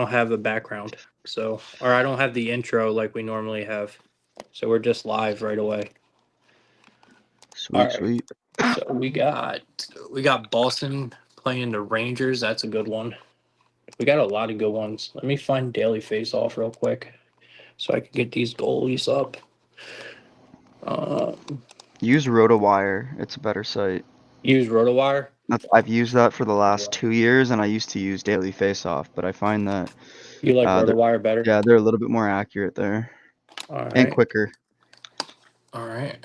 don't have a background, or I don't have the intro like we normally have. So we're just live right away. All Sweet, right. sweet. So we got Boston playing the Rangers. That's a good one. We got a lot of good ones. Let me find daily face off real quick so I can get these goalies up. Uh, Use RotoWire. It's a better site. use RotoWire. I've used that for the last 2 years, and I used to use Daily Faceoff, but I find that You like they're RotoWire better? yeah, they're a little bit more accurate there All and right. quicker. All right.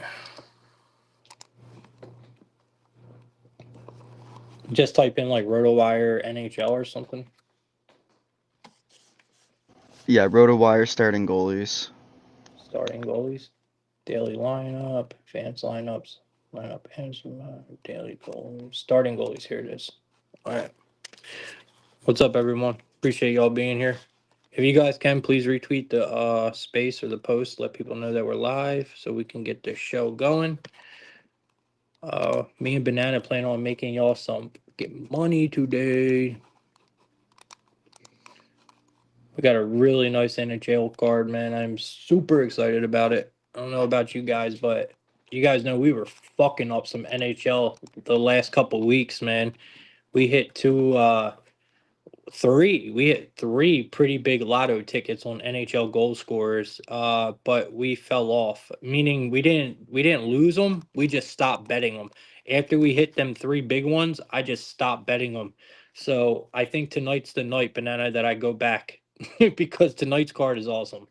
Just type in like RotoWire NHL or something. Yeah, RotoWire starting goalies. Starting goalies. Daily lineup, advanced lineups, lineup daily goals, starting goalies. Here it is. All right. What's up, everyone? Appreciate y'all being here. If you guys can, please retweet the space or the post. Let people know that we're live so we can get the show going. Me and Banana plan on making y'all some get money today. We got a really nice NHL card, man. I'm super excited about it. I don't know about you guys, but you guys know we were fucking up some NHL the last couple weeks, man. We hit we hit three pretty big lotto tickets on NHL goal scorers, but we fell off. Meaning we didn't lose them. We just stopped betting them. After we hit them three big ones, I just stopped betting them. So I think tonight's the night, Banana, that I go back because tonight's card is awesome.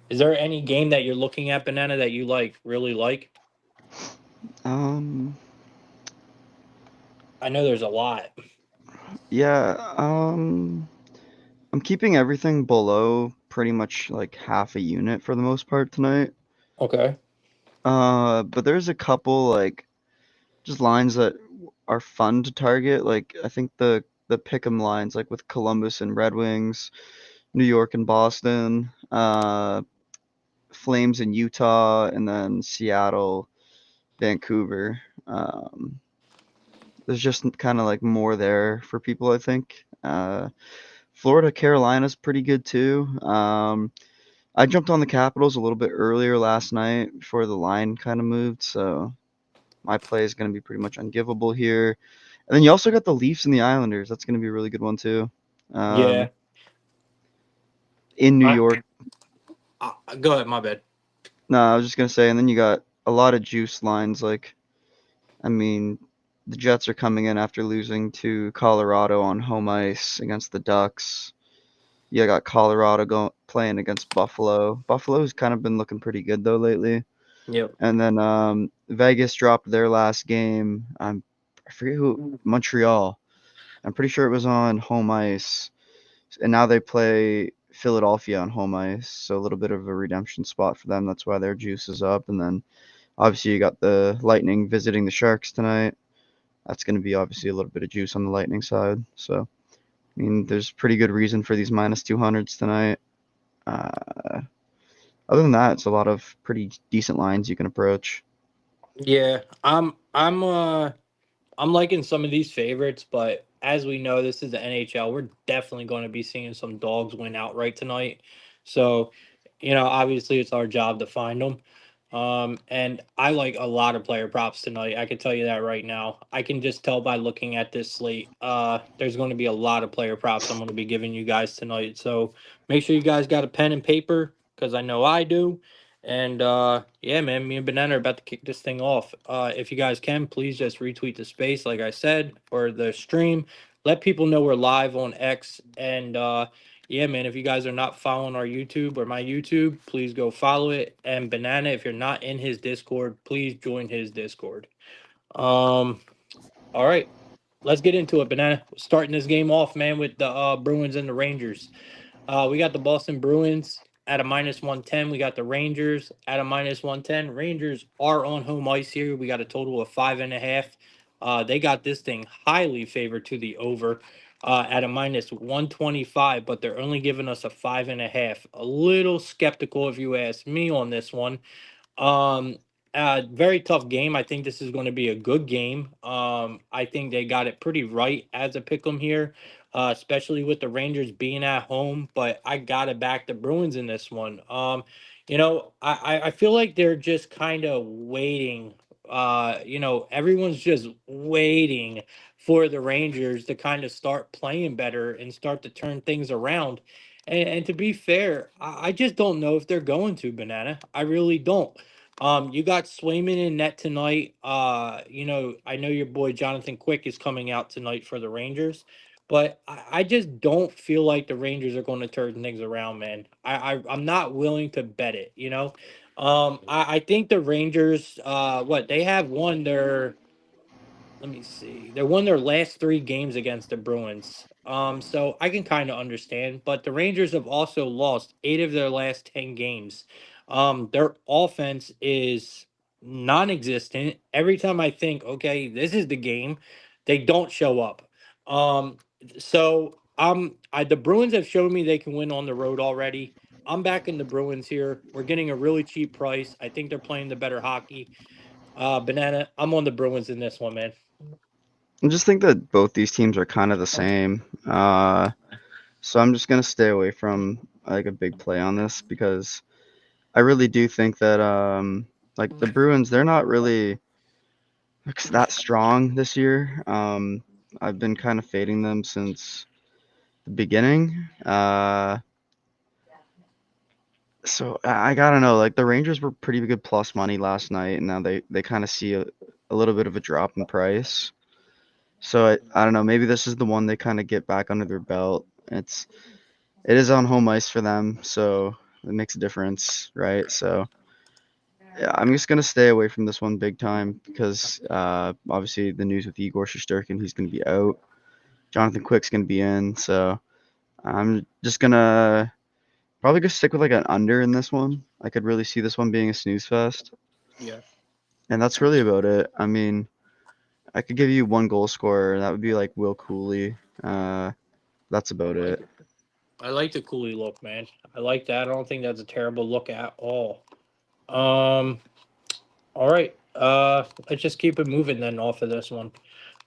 Is there any game that you're looking at, Banana, that you really like? Um, I know there's a lot. yeah, I'm keeping everything below pretty much like half a unit for the most part tonight. Okay. But there's a couple like just lines that are fun to target. Like I think the pick'em lines like with Columbus and Red Wings, New York and Boston, Flames in Utah, and then Seattle, Vancouver. There's just kind of like more there for people, I think. Florida, Carolina's pretty good too. I jumped on the Capitals a little bit earlier last night before the line kind of moved, so my play is going to be pretty much ungivable here. And then you also got the Leafs and the Islanders. That's going to be a really good one too. Yeah. Um, in New I, York. Go ahead. My bad. No, I was just going to say, and then you got a lot of juice lines. Like, I mean, the Jets are coming in after losing to Colorado on home ice against the Ducks. You got Colorado playing against Buffalo. Buffalo's kind of been looking pretty good though lately. Yep. And then Vegas dropped their last game. I forget who, Montreal. I'm pretty sure it was on home ice. And now they play Philadelphia on home ice. So a little bit of a redemption spot for them. That's why their juice is up. And then obviously you got the Lightning visiting the Sharks tonight. That's going to be obviously a little bit of juice on the Lightning side. So I mean, there's pretty good reason for these minus 200s tonight. Uh, Other than that, it's a lot of pretty decent lines you can approach. Yeah. I'm liking some of these favorites, but as we know, this is the NHL. We're definitely going to be seeing some dogs win outright tonight. So, obviously it's our job to find them. And I like a lot of player props tonight. I can tell you that right now. I can just tell by looking at this slate. There's going to be a lot of player props I'm going to be giving you guys tonight. So make sure you guys got a pen and paper because I know I do. And yeah, man, me and Banana are about to kick this thing off. If you guys can, please just retweet the space, like I said, or the stream. Let people know we're live on X. And yeah, man, if you guys are not following our YouTube or my YouTube, please go follow it. And Banana, if you're not in his Discord, please join his Discord. Um, all right, let's get into it, Banana. Starting this game off, man, with the Bruins and the Rangers. We got the Boston Bruins at a minus 110. We got the Rangers at a minus 110. Rangers are on home ice here. We got a total of 5.5. They got this thing highly favored to the over at a minus 125, but they're only giving us a 5.5. A little skeptical, if you ask me, on this one. Um, Very tough game. I think this is going to be a good game. I think they got it pretty right as a pick 'em here, especially with the Rangers being at home. But I got to back the Bruins in this one. I feel like they're just kind of waiting. Everyone's just waiting for the Rangers to kind of start playing better and start to turn things around. And to be fair, I just don't know if they're going to, Banana. I really don't. You got Swayman in net tonight. I know your boy Jonathan Quick is coming out tonight for the Rangers, but I just don't feel like the Rangers are going to turn things around, man. I'm not willing to bet it. I think the Rangers, what they have won their let me see. They won their last three games against the Bruins. So I can kind of understand, but the Rangers have also lost eight of their last 10 games. Their offense is non-existent. Every time I think, okay, this is the game, they don't show up. Um, the Bruins have shown me they can win on the road already. I'm backing the Bruins here. We're getting a really cheap price. I think they're playing the better hockey. Banana, I'm on the Bruins in this one, man. I just think that both these teams are kind of the same. So I'm just gonna stay away from like a big play on this because I really do think that like the Bruins, they're not really like, that strong this year. I've been kind of fading them since the beginning. So I gotta know. Like the Rangers were pretty good plus money last night, and now they kind of see a little bit of a drop in price. So I don't know. Maybe this is the one they kind of get back under their belt. It is on home ice for them, so it makes a difference, right? So yeah, I'm just gonna stay away from this one big time because obviously the news with Igor Shesterkin, he's gonna be out. Jonathan Quick's gonna be in, so I'm just gonna probably just stick with like an under in this one. I could really see this one being a snooze fest, Yeah. and that's really about it. I mean, I could give you one goal scorer, that would be like Will Cooley. That's I about like it. it. I like the Cooley look, man. I like that. I don't think that's a terrible look at all. Um, all right. Let's just keep it moving then off of this one.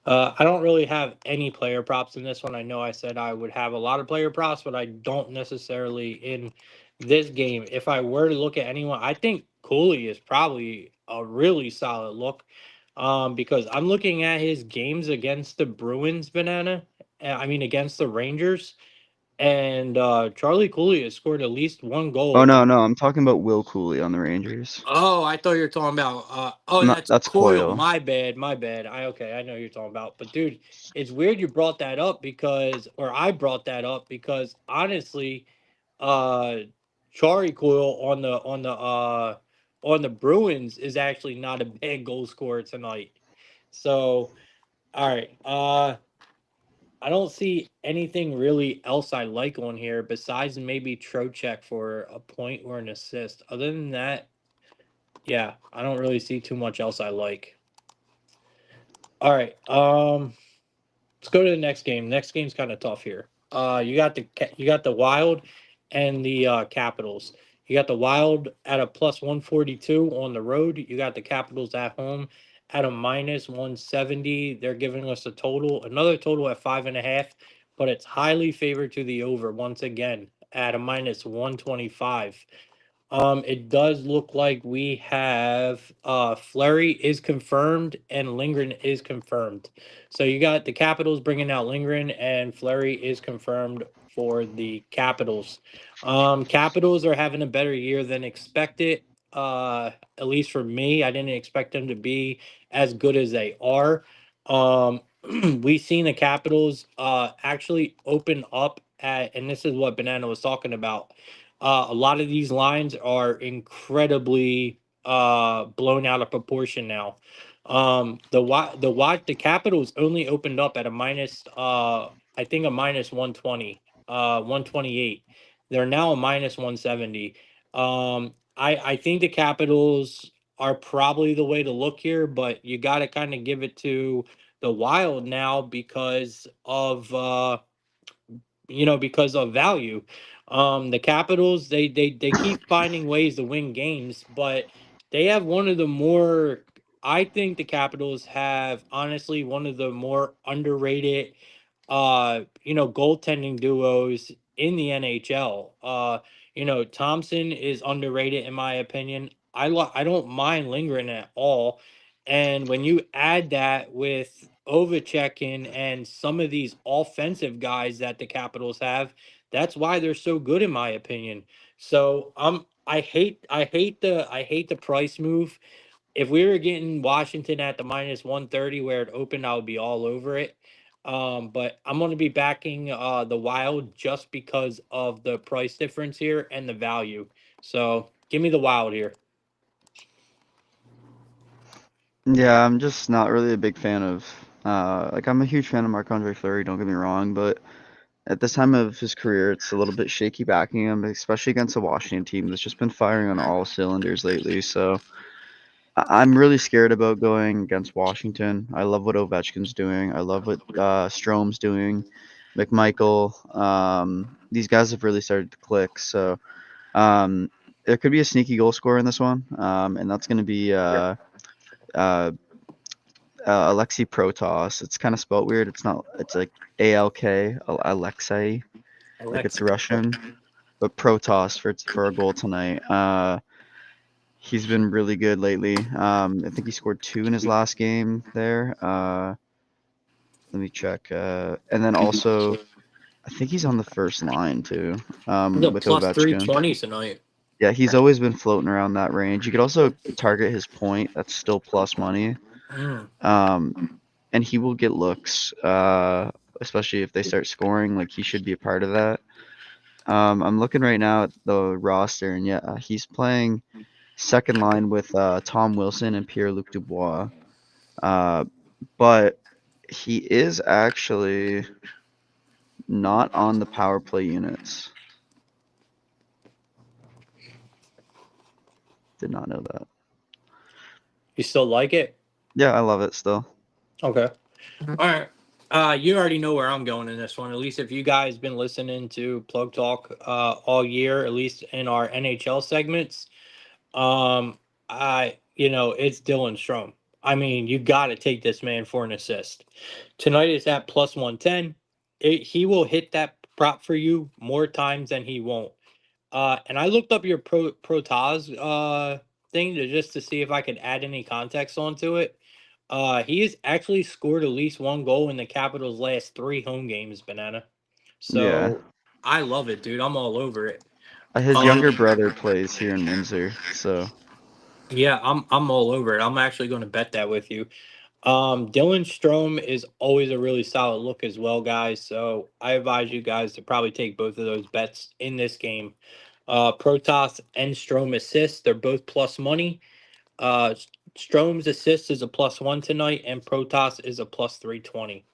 I don't really have any player props in this one. I know I said I would have a lot of player props, but I don't necessarily in this game. If I were to look at anyone, I think Cooley is probably a really solid look. Because I'm looking at his games against the Bruins, Banana. I mean against the Rangers, and Charlie Cooley has scored at least one Oh goal no, in. no, I'm talking about Will Cooley on the Rangers. Oh, I thought you were talking about. Oh, Not that's that's Coyle. Coyle. My bad. My bad. Okay. I know who you're talking about. But dude, it's weird you brought that up because, or I brought that up because honestly, uh, Chari Coyle on the Bruins is actually not a bad goal scorer tonight. So, all right. I don't see anything really else I like on here besides maybe Trocheck for a point or an assist. Other than that, yeah, I don't really see too much else I like. All right, let's go to the next game. Next game's kind of tough here. You got the Wild and the Capitals. You got the Wild at a plus 142 on the road. You got the Capitals at home at a minus 170. They're giving us another total at 5.5, but it's highly favored to the over once again at a minus 125. It does look like we have Flurry is confirmed and Lindgren is confirmed. So you got the Capitals bringing out Lindgren and Flurry is confirmed for the Capitals. Capitals are having a better year than expected. At least for me, I didn't expect them to be as good as they are. Um, we've seen the Capitals actually open up at, and this is what Banana was talking about. A lot of these lines are incredibly blown out of proportion now. The Capitals only opened up at a minus I think a minus 120, 128. They're now a minus 170. I think the Capitals are probably the way to look here, but you got to kind of give it to the Wild now because of value. The Capitals they keep finding ways to win games, but They have one of the more. I think the Capitals have honestly one of the more underrated, goaltending duos in the NHL. Thompson is underrated in my opinion. I don't mind lingering at all, and when you add that with Ovechkin and some of these offensive guys that the Capitals have, that's why they're so good in my opinion. So I hate the price move. If we were getting Washington at the minus 130 where it opened, I would be all over it. But I'm going to be backing the Wild just because of the price difference here and the value. So give me the Wild here. Yeah, I'm just not really a big fan of. Like I'm a huge fan of Marc-Andre Fleury. Don't get me wrong, but at this time of his career, it's a little bit shaky backing him, especially against the Washington team that's just been firing on all cylinders lately. So I'm really scared about going against Washington. I love what Ovechkin's doing. I love what Strome's doing. McMichael. These guys have really started to click. So um, there could be a sneaky goal scorer in this one, and that's going to be uh, Alexei Protas. It's kind of spelled weird. It's not. It's like ALK, Alexei, like it's Alexa. Russian, but Protas for a goal tonight. He's been really good lately. I think he scored two in his last game there. Let me check. And then also, I think he's on the first line too. He's a With plus Ovechkin. 320 tonight. Yeah, he's always been floating around that range. You could also target his point. That's still plus money. Mm. Um, and he will get looks, especially if they start scoring. Like he should be a part of that. I'm looking right now at the roster, and yeah, he's playing second line with Tom Wilson and Pierre-Luc Dubois. Uh, but he is actually not on the power play units. Did not know that. You still like it? Yeah, I love it still. Okay. All right. You already know where I'm going in this one. At least if you guys been listening to Plug Talk all year, at least in our NHL segments, Um, it's Dylan Strom. I mean, you got to take this man for an assist. Tonight is at plus 110. He will hit that prop for you more times than he won't. And I looked up your Protaz thing just to see if I could add any context onto it. He has actually scored at least one goal in the Capitals' last three home games, Banana. Yeah. So I love it, dude. I'm all over it. His Um, younger brother plays here in Windsor, so Yeah, I'm all over it. I'm actually going to bet that with you. Dylan Strom is always a really solid look as well, guys. So I advise you guys to probably take both of those bets in this game. Protoss and Strom assists, they're both plus money. Uh, Strom's assist is a plus one tonight, and Protoss is a plus 320.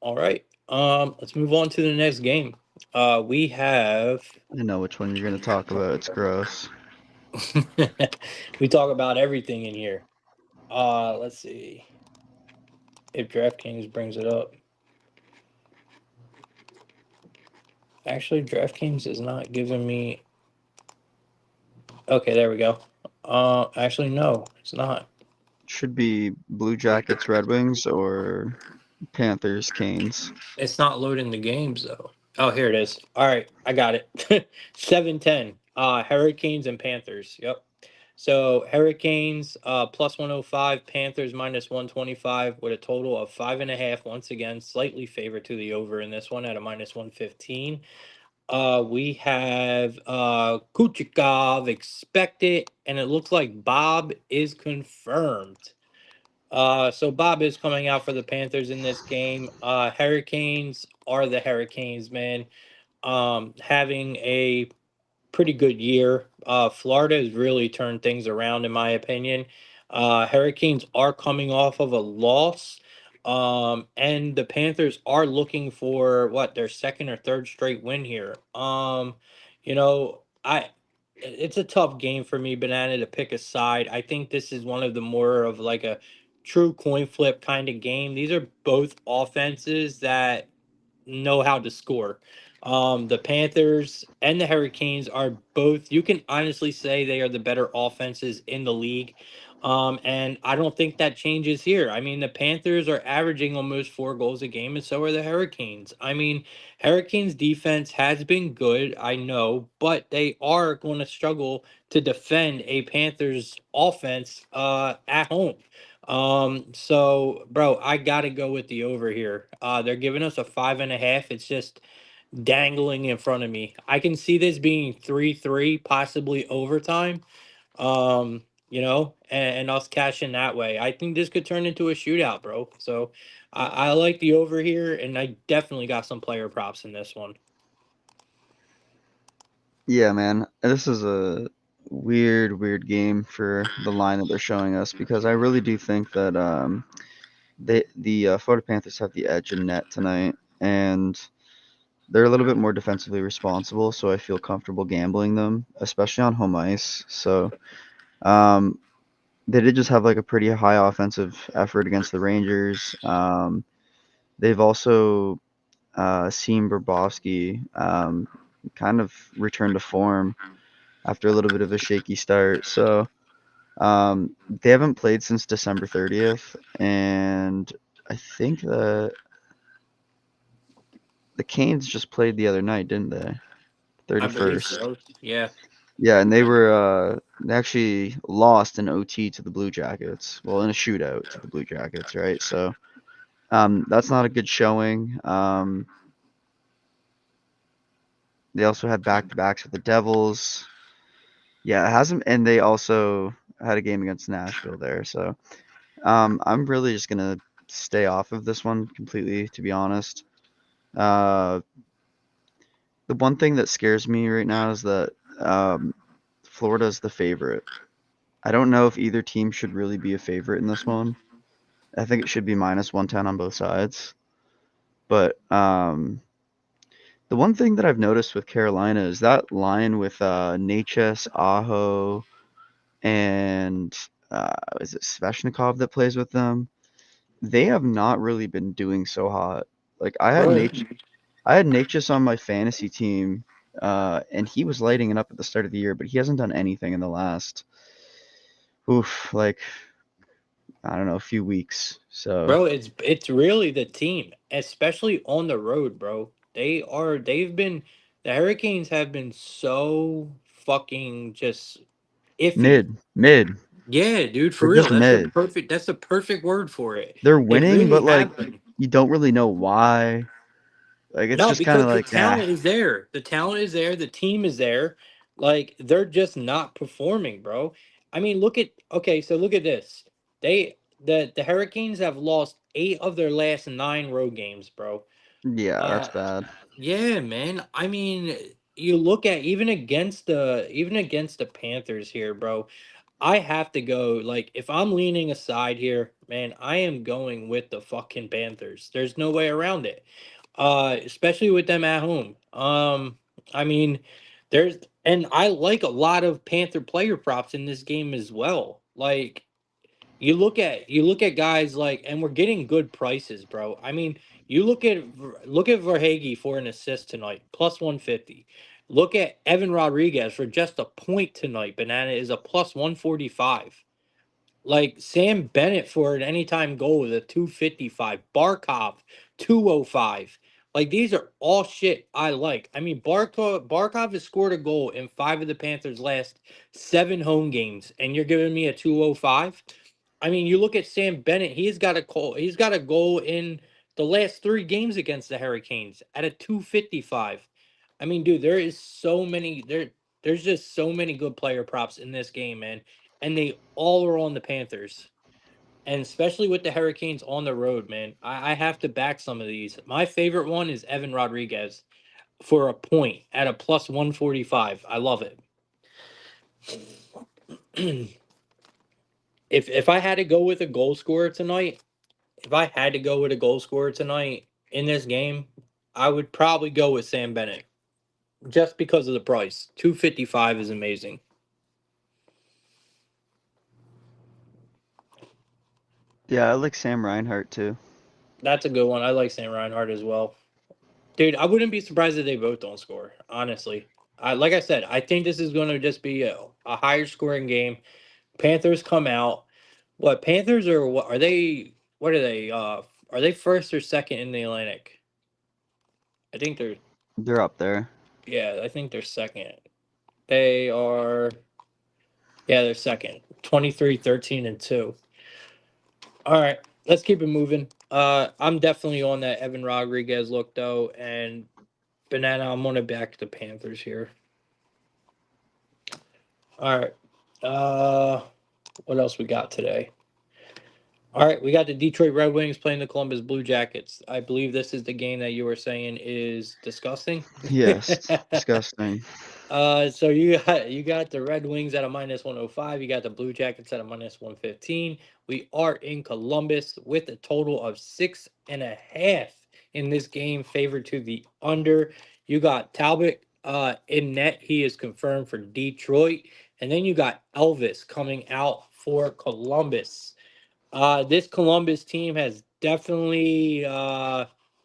All right. Let's move on to the next game. We have I know which one you're gonna talk about. It's gross. we talk about everything in here. Let's see if DraftKings brings it up. Actually, DraftKings is not giving me. Okay, there we go. Actually, no, it's not. Should be Blue Jackets, Red Wings, or Panthers, Canes. It's not loading the games though. Oh, here it is. All right, I got it. 7-10. Hurricanes and Panthers. Yep. So Hurricanes plus 105, Panthers minus 125 with a total of 5.5. Once again, slightly favored to the over in this one at a minus 115. We have Kuchikov expected, and it looks like Bob is confirmed. So Bob is coming out for the Panthers in this game. Hurricanes are the Hurricanes, man. Having a pretty good year. Florida has really turned things around, in my opinion. Hurricanes are coming off of a loss, and the Panthers are looking for what their second or third straight win here. It's a tough game for me, Banana, to pick a side. I think this is one of the more of like a true coin flip kind of game. These are both offenses that know how to score. The Panthers and the Hurricanes are both, you can honestly say they are the better offenses in the league. And I don't think that changes here. I mean, the Panthers are averaging almost 4 goals a game, and so are the Hurricanes. I mean, Hurricanes defense has been good, I know, but they are going to struggle to defend a Panthers offense at home. So bro, I gotta go with the over here. They're giving us a 5.5. It's just dangling in front of me. I can see this being 3-3, possibly overtime. And us cashing that way. I think this could turn into a shootout, bro. So I like the over here, and I definitely got some player props in this one. Yeah, man. This is a weird game for the line that they're showing us because I really do think that the Florida Panthers have the edge in net tonight, and they're a little bit more defensively responsible, so I feel comfortable gambling them, especially on home ice. So um, they did just have like a pretty high offensive effort against the Rangers. They've also seen Bobrovsky kind of return to form after a little bit of a shaky start. So they haven't played since December 30th, and I think the Canes just played the other night, didn't they? I believe 31st. so. Yeah. Yeah, and they actually lost in OT to the Blue Jackets. Well, in a shootout to the Blue Jackets, right? So that's not a good showing. They also had back-to-backs with the Devils. Yeah, it hasn't, and they also had a game against Nashville there. So I'm really just gonna stay off of this one completely, to be honest. Uh, the one thing that scares me right now is that Florida's the favorite. I don't know if either team should really be a favorite in this one. I think it should be minus 110 on both sides. But the one thing that I've noticed with Carolina is that line with Natchez, Aho, and is it Sveshnikov that plays with them? They have not really been doing so hot. Like Bro, I had Natchez on my fantasy team, and he was lighting it up at the start of the year, but he hasn't done anything in the last, like I don't know, a few weeks. So it's really the team, especially on the road, bro. They've been the Hurricanes have been so fucking just iffy. mid. Yeah, dude, for They're real. just mid. That's the perfect word for it. They're They winning, really but like have been. you don't really know why. Like it's No, just kind because of the like ah, talent is there. The talent is there. The team is there. Like they're just not performing, bro. I mean, look at this. The Hurricanes have lost 8 of their last 9 road games, bro. yeah, that's Uh bad. yeah, man. I mean, you look at even against the Panthers here, bro. I have to go. Like, if I'm leaning aside here, man, I am going with the fucking Panthers. There's no way around it. Especially with them at home. I mean, there's and I like a lot of Panther player props in this game as well. Like, you look at guys like, and we're getting good prices, bro. I mean, look at Verhage for an assist tonight, plus 150. Look at Evan Rodriguez for just a point tonight. Banana is a plus 145. Like Sam Bennett for an anytime goal with a 255. Barkov 205. Like these are all shit I like. I mean, Barkov has scored a goal in 5 of the Panthers' last 7 home games, and you're giving me a 205. I mean, you look at Sam Bennett. He's got a goal in the last 3 games against the Hurricanes at a 255. I mean, dude, there's just so many good player props in this game, man, and they all are on the Panthers. And especially with the Hurricanes on the road, man, I have to back some of these. My favorite one is Evan Rodriguez for a point at a plus 145. I love it. If I had to go with a goal scorer tonight, if I had to go with a goal scorer tonight in this game, I would probably go with Sam Bennett just because of the price. 255 is amazing. Yeah, I like Sam Reinhart too. That's a good one. I like Sam Reinhardt as well. Dude, I wouldn't be surprised if they both don't score. Honestly, like I said, I think this is going to just be a higher scoring game. Panthers come out. What Panthers are? What are they? What are they? Are they first or second in the Atlantic? I think they're. They're up there. Yeah, I think they're second. They are. Yeah, they're second. 23-13-2. All right, let's keep it moving. I'm definitely on that Evan Rodriguez look though, and Banana. I'm gonna back the Panthers here. All right. Uh, what else we got today? All right, we got the Detroit Red Wings playing the Columbus Blue Jackets. I believe this is the game that you were saying is disgusting. Yes, disgusting. So you got the Red Wings at a -105. You got the Blue Jackets at a -115. We are in Columbus with a total of 6.5 in this game, favored to the under. You got Talbot in net. He is confirmed for Detroit, and then you got Elvis coming out for Columbus. This Columbus team has definitely,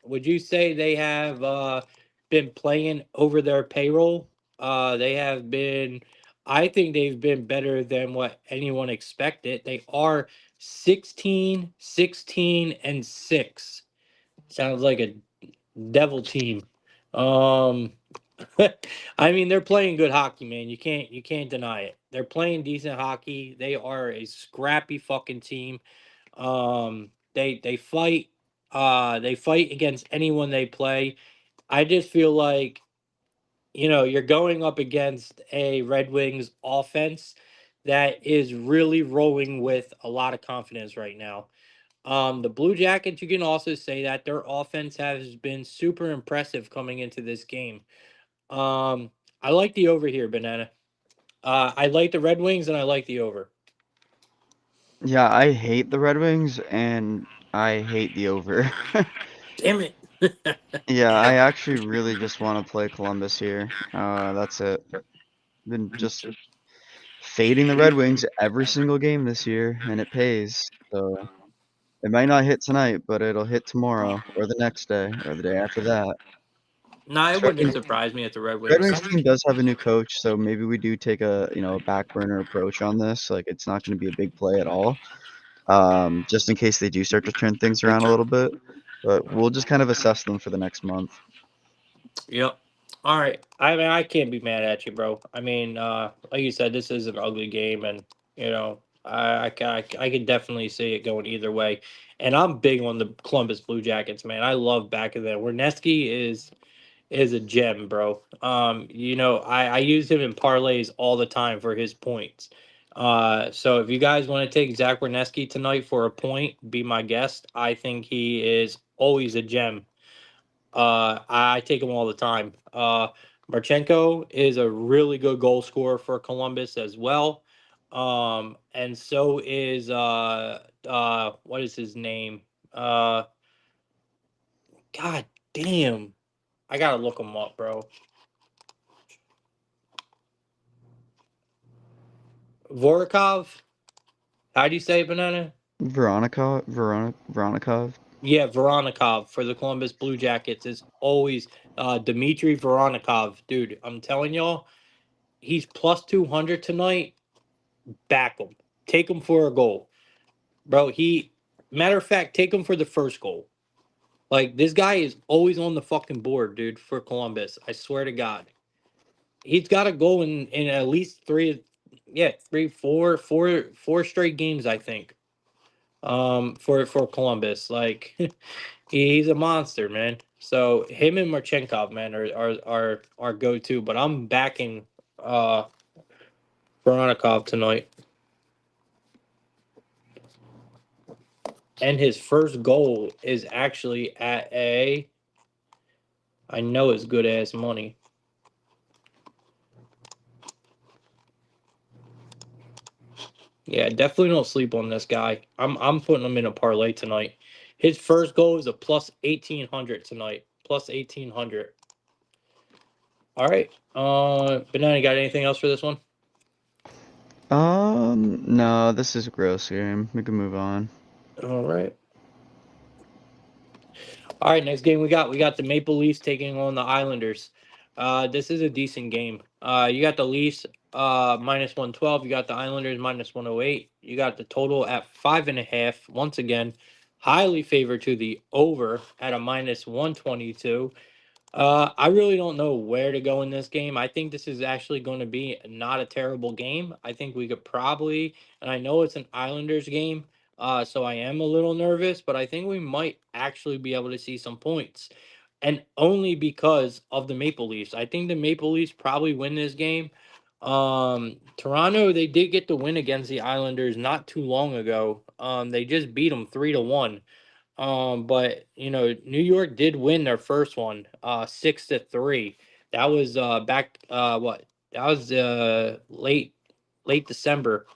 would you say they have been playing over their payroll? They have been, I think they've been better than what anyone expected. They are 16, 16, and 6. Sounds like a devil team. Um, I mean, they're playing good hockey, man. You can't deny it. They're playing decent hockey. They are a scrappy fucking team. They fight against anyone they play. I just feel like, you're going up against a Red Wings offense that is really rolling with a lot of confidence right now. The Blue Jackets, you can also say that their offense has been super impressive coming into this game. Um, I like the over here, Banana. I like the Red Wings and I like the over. Yeah, I hate the Red Wings and I hate the over. Damn it. Yeah, I actually really just want to play Columbus here. That's it. Been just fading the Red Wings every single game this year, and it pays. So it might not hit tonight, but it'll hit tomorrow, or the next day, or the day after that. No, it So, I wouldn't mean, surprise me at the Red Red Wings. Wings team does have a new coach, so maybe we do take a back burner approach on this. Like it's not going to be a big play at all, just in case they do start to turn things around a little bit. But we'll just kind of assess them for the next month. Yep. All right. I mean, I can't be mad at you, bro. I mean, like you said, this is an ugly game, and I can definitely see it going either way. And I'm big on the Columbus Blue Jackets, man. I love back of there. Werneski is a gem, bro. I use him in parlays all the time for his points. So if you guys want to take Zach Werneski tonight for a point, be my guest. I think he is always a gem. I take him all the time. Marchenko is a really good goal scorer for Columbus as well. And so is what is his name? Uh, God damn, I gotta look him up, bro. Vorikov. How do you say it, Banana? Veronikov. Yeah, Voronikov for the Columbus Blue Jackets is always Dmitry Voronikov, dude. I'm telling y'all, he's plus 200 tonight. Back him. Take him for a goal. Bro, matter of fact, take him for the first goal. Like this guy is always on the fucking board, dude, for Columbus. I swear to God. He's got a goal in at least three, yeah, three, four straight games, I think. For Columbus. Like he's a monster, man. So him and Marchenkov, man, are go to, but I'm backing uh Voronikov tonight. And his first goal is actually at I know it's good ass money. Yeah, definitely don't sleep on this guy. I'm putting him in a parlay tonight. His first goal is a plus 1800 tonight. Plus 1800. All right. Banana, got anything else for this one? No, this is a gross game. We can move on. All right. All right, next game we got the Maple Leafs taking on the Islanders. This is a decent game. You got the Leafs minus 112. You got the Islanders minus 108. You got the total at 5.5. Once again, highly favored to the over at a minus 122. I really don't know where to go in this game. I think this is actually going to be not a terrible game. I think we could probably, and I know it's an Islanders game, so I am a little nervous, but I think we might actually be able to see some points. And only because of the Maple Leafs. I think the Maple Leafs probably win this game. Toronto, they did get the win against the Islanders not too long ago. They just beat them 3-1. But New York did win their first one, 6-3. That was back what? That was late December,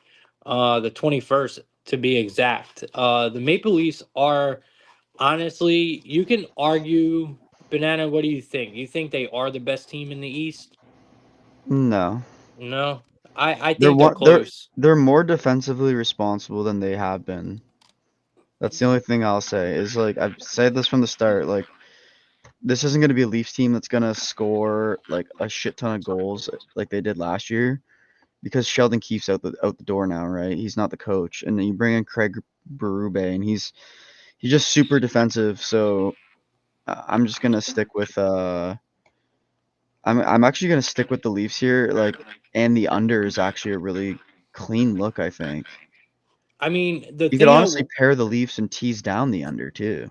the 21st to be exact. The Maple Leafs are honestly, you can argue, Banana, what do you think? You think they are the best team in the East? No, No. I they're think they're one. They're close. they're more defensively responsible than they have been. That's the only thing I'll say. Is like I've said this from the start. Like this isn't going to be a Leafs team that's going to score like a shit ton of goals like they did last year because Sheldon Keefe's out the door now, right? He's not the coach, and then you bring in Craig Berube, and he's just super defensive. So I'm just gonna stick with I'm actually gonna stick with the Leafs here. Like, and the under is actually a really clean look. I think I mean, the you could thing honestly I pair the Leafs and tease down the under too.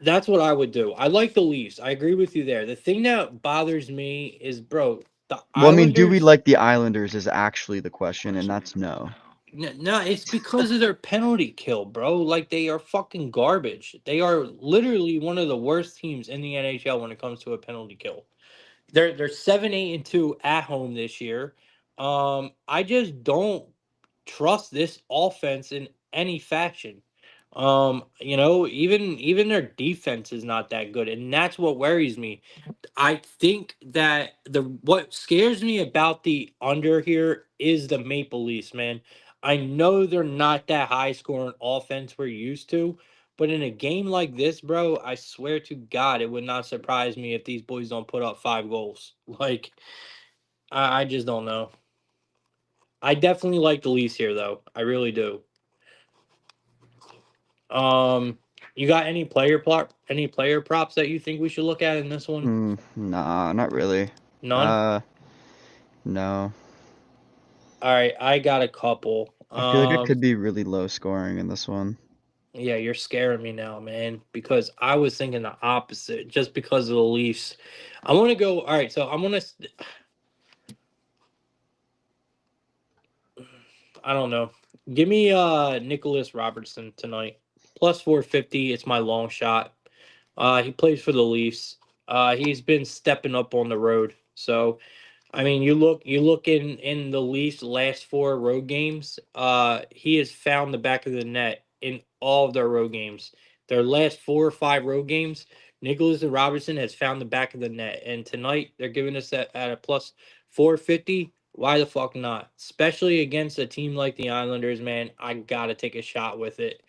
That's what I would do. I like the Leafs. I agree with you there. The thing that bothers me is, bro, the Well, I mean, do we Islanders. like the Islanders is actually the question, and that's no. No, it's because of their penalty kill, bro. Like they are fucking garbage. They are literally one of the worst teams in the NHL when it comes to a penalty kill. They're 7-8-2 at home this year. I just don't trust this offense in any fashion. Even their defense is not that good, and that's what worries me. I think that the what scares me about the under here is the Maple Leafs, man. I know they're not that high scoring offense we're used to, but in a game like this, bro, I swear to God, it would not surprise me if these boys don't put up 5 goals. Like, I just don't know. I definitely like the Leafs here, though. I really do. Um, you got any player props that you think we should look at in this one? Nah, not really. None. Uh, no. All right, I got a couple. I feel like it could be really low scoring in this one. Yeah, you're scaring me now, man, because I was thinking the opposite just because of the Leafs. I want to go. All right, so I don't know. Give me Nicholas Robertson tonight. Plus 450, it's my long shot. He plays for the Leafs. He's been stepping up on the road. So I mean, you look in the Leafs' last 4 road games. He has found the back of the net in all of their road games. Their last 4 or 5 road games, Nicholas and Robertson has found the back of the net. And tonight they're giving us that at a plus 450. Why the fuck not? Especially against a team like the Islanders, man. I gotta take a shot with it.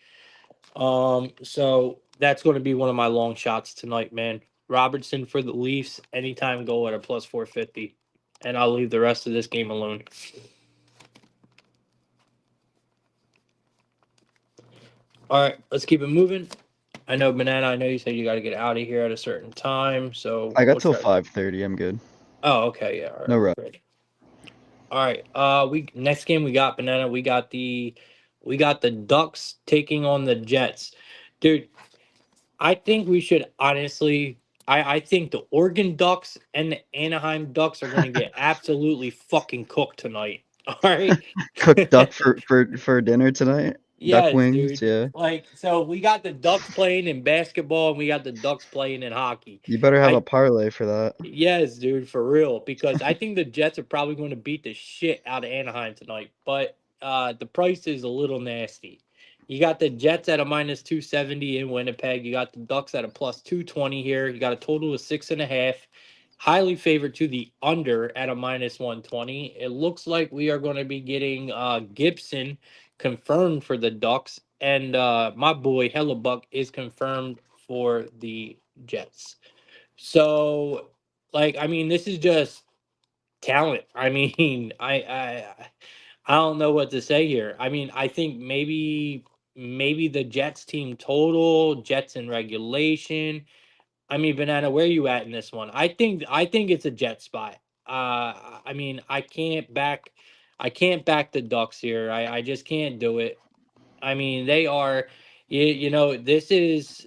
So that's going to be one of my long shots tonight, man. Robertson for the Leafs, anytime goal at a plus 450. And I'll leave the rest of this game alone. All right, let's keep it moving. I know, Banana, I know you said you got to get out of here at a certain time. So I got we'll till try. 5:30. I'm good. Oh, okay. Yeah. All No right. rush. Great. All right. We next game we got Banana. We got the Ducks taking on the Jets. Dude, I think we should honestly. I think the Oregon Ducks and the Anaheim Ducks are going to get absolutely fucking cooked tonight. All right. Cook duck for dinner tonight. Duck Yes, wings. dude. Yeah. Like, so we got the Ducks playing in basketball and we got the Ducks playing in hockey. You better have a I parlay for that. Yes, dude, for real. Because I think the Jets are probably going to beat the shit out of Anaheim tonight. But the price is a little nasty. You got the Jets at a minus 270 in Winnipeg. You got the Ducks at a plus 220 here. You got a total of 6.5. Highly favored to the under at a minus 120. It looks like we are going to be getting Gibson confirmed for the Ducks. And my boy Hellebuck is confirmed for the Jets. So, like, I mean, this is just talent. I mean, I don't know what to say here. I mean, I think maybe the Jets team total, Jets in regulation. I mean, Banana, where you at in this one? I think it's a jet spot. I mean, I can't back the Ducks here. I just can't do it. I mean, they are, this is,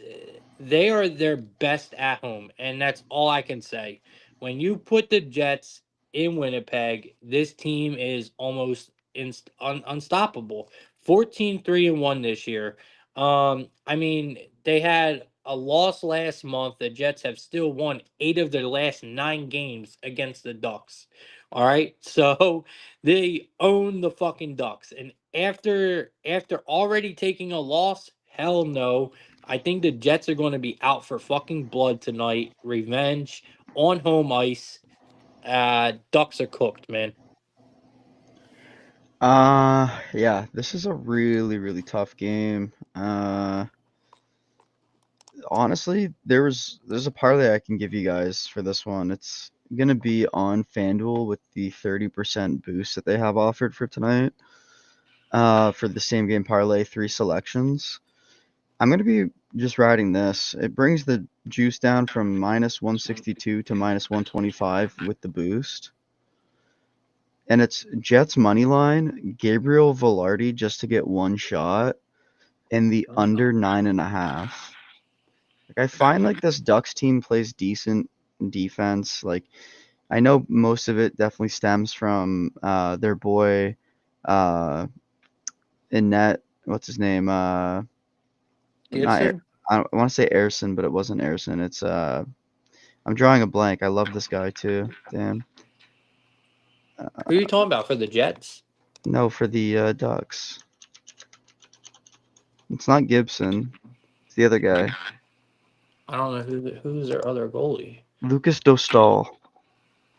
they are their best at home, and that's all I can say. When you put the Jets in Winnipeg, this team is almost unstoppable. 14-3-1 this year. I mean, they had a loss last month. The Jets have still won 8 of their last 9 games against the Ducks. All right, so they own the fucking Ducks. And after already taking a loss, hell no. I think the Jets are going to be out for fucking blood tonight. Revenge on home ice. Ducks are cooked, man. Yeah, this is a really, really tough game. Honestly, there's a parlay I can give you guys for this one. It's gonna be on FanDuel with the 30% boost that they have offered for tonight. For the same game parlay, 3 selections. I'm gonna be just riding this. It brings the juice down from minus 162 to minus 125 with the boost. And it's Jets money line, Gabriel Velarde just to get one shot, and the under 9.5. Like I find like this Ducks team plays decent defense. Like I know most of it definitely stems from their boy uh in net. What's his name? Not Gibson? I want to say Erson, but it wasn't Erson. It's I'm drawing a blank. I love this guy too. Damn. Who are you talking about for the Jets? No, for the Ducks. It's not Gibson. It's the other guy. I don't know who's their other goalie. Lucas Dostal.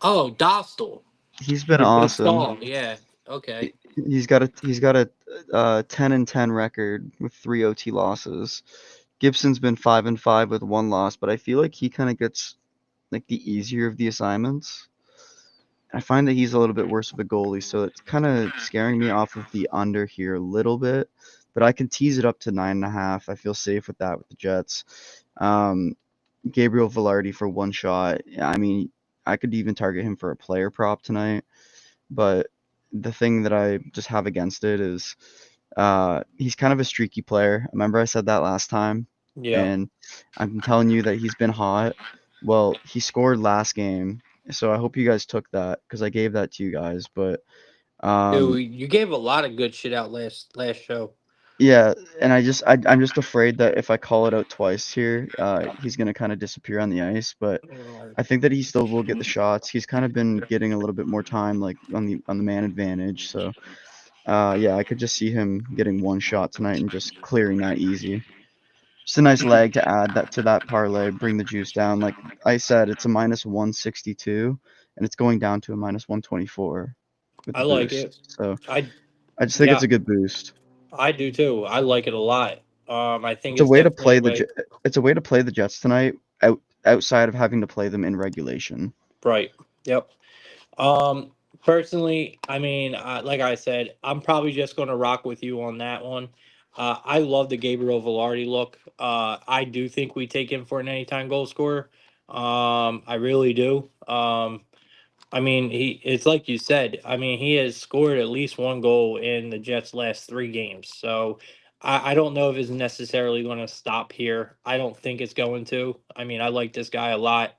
Oh, Dostal. He's been awesome. Dostal, yeah. Okay. He's got a 10-10 record with 3 OT losses. Gibson's been 5-5 with 1 loss, but I feel like he kind of gets like the easier of the assignments. I find that he's a little bit worse of a goalie, so it's kind of scaring me off of the under here a little bit. But I can tease it up to 9.5. I feel safe with that with the Jets. Um, Gabriel Velarde for one shot. I mean, I could even target him for a player prop tonight. But the thing that I just have against it is he's kind of a streaky player. Remember I said that last time, Yep. and I'm telling you that he's been hot. Well, he scored last game, so I hope you guys took that because I gave that to you guys. But um, Dude, you gave a lot of good shit out last show. yeah, and I'm just afraid that if I call it out twice here, he's gonna kind of disappear on the ice. But I think that he still will get the shots. He's kind of been getting a little bit more time, like on the man advantage. So yeah, I could just see him getting one shot tonight and just clearing that easy. Just a nice leg to add that to that parlay, bring the juice down. Like I said, it's a minus 162, and it's going down to a minus 124 with I the like it. boost. So I I just think it's Yeah, a good boost. I do too. I like it a lot. I think It's a it's way to definitely play a way. It's a way to play the Jets tonight outside of having to play them in regulation. Right. Yep. Um, Personally, I mean, like I said, I'm probably just going to rock with you on that one. I love the Gabriel Velarde look. I do think we take him for an anytime goal scorer. I really do. I mean, it's like you said. I mean, he has scored at least 1 goal in the Jets' last 3 games. So I don't know if it's necessarily going to stop here. I don't think it's going to. I mean, I like this guy a lot.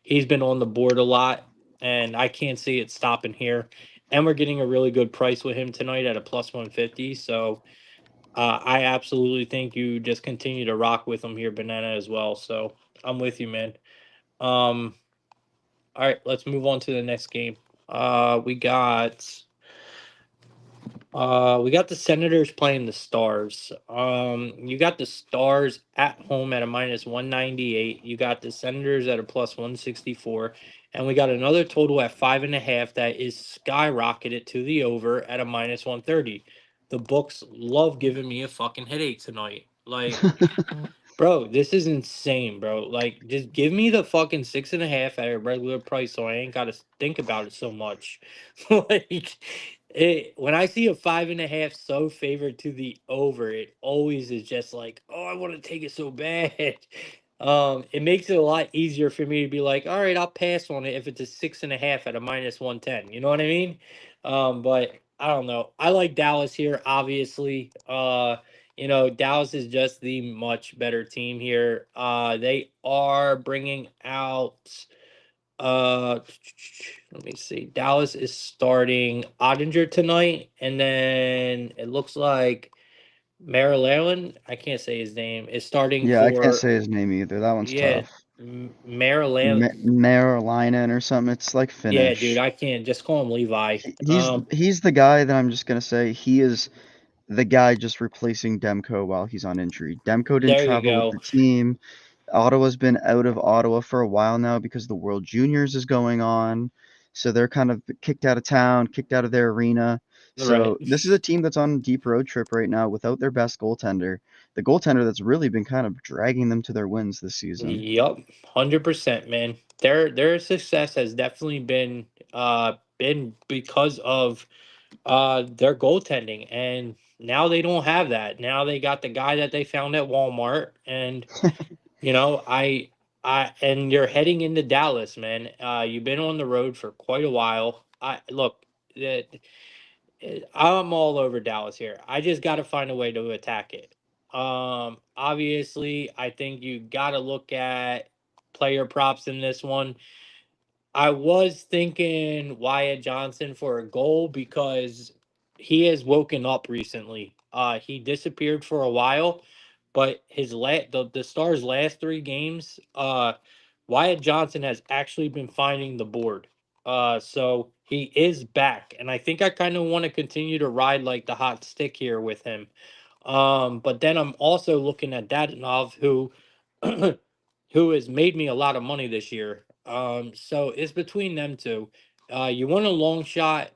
He's been on the board a lot, and I can't see it stopping here. And we're getting a really good price with him tonight at a plus 150. So I absolutely think you just continue to rock with him here, Banana, as well. So I'm with you, man. Um, all right, let's move on to the next game. Uh, we got we got the Senators playing the Stars. You got the Stars at home at a minus 198. You got the Senators at a plus 164, and we got another total at 5.5 that is skyrocketed to the over at a minus 130. The books love giving me a fucking headache tonight. Like Bro, this is insane, bro. Like, just give me the fucking 6.5 at a regular price, so I ain't got to think about it so much. Like, when I see a 5.5 so favored to the over, it always is just like, oh, I want to take it so bad. It makes it a lot easier for me to be like, all right, I'll pass on it if it's a 6.5 at a -110. You know what I mean? But I don't know. I like Dallas here, obviously. Dallas is just the much better team here. They are bringing out. Uh, Let me see. Dallas is starting Ottinger tonight, and then it looks like Maryland. I can't say his name. Is starting Yeah, I can't for say his name either. That one's yeah, tough. Maryland. Marolinen or something. It's like Yeah, dude. Finnish. I can't just call him Levi. He's the guy that I'm just gonna say he is the guy just replacing Demko while he's on injury. Demko didn't There you travel with go. the team. Ottawa's been out of Ottawa for a while now because the World Juniors is going on. So they're kind of kicked out of town, kicked out of their arena. Right. So this is a team that's on a deep road trip right now without their best goaltender. The goaltender that's really been kind of dragging them to their wins this season. Yup, 100%, man. Their success has definitely been because of their goaltending, and now they don't have that. Now they got the guy that they found at Walmart, and I and you're heading into Dallas, man. You've been on the road for quite a while. I look, that I'm all over Dallas here. I just got to find a way to attack it. Obviously, I think you got to look at player props in this one. I was thinking Wyatt Johnson for a goal because he has woken up recently. He disappeared for a while, but the Stars' last 3 games, Wyatt Johnson has actually been finding the board. So he is back, and I think I kind of want to continue to ride like the hot stick here with him. But then I'm also looking at Dadonov, who who has made me a lot of money this year. So it's between them two. You want a long shot,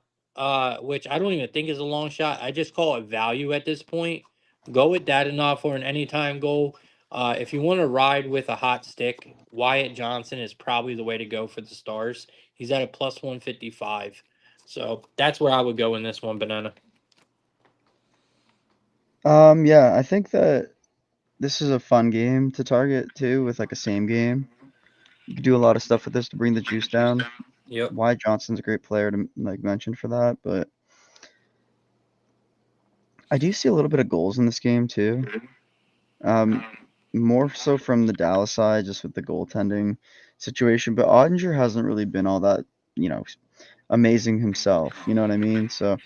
which I don't even think is a long shot. I just call it value at this point. Go with Dadonov for an anytime goal. If you want to ride with a hot stick, Wyatt Johnson is probably the way to go for the Stars. He's at a plus 155. So that's where I would go in this one, Banana. Yeah, I think that this is a fun game to target too with like a same game. You could do a lot of stuff with this to bring the juice down. Yep. Wyatt Johnson's a great player to like mention for that, but I do see a little bit of goals in this game too. Um, More so from the Dallas side, just with the goaltending situation. But Ottinger hasn't really been all that, you know, amazing himself. You know what I mean? So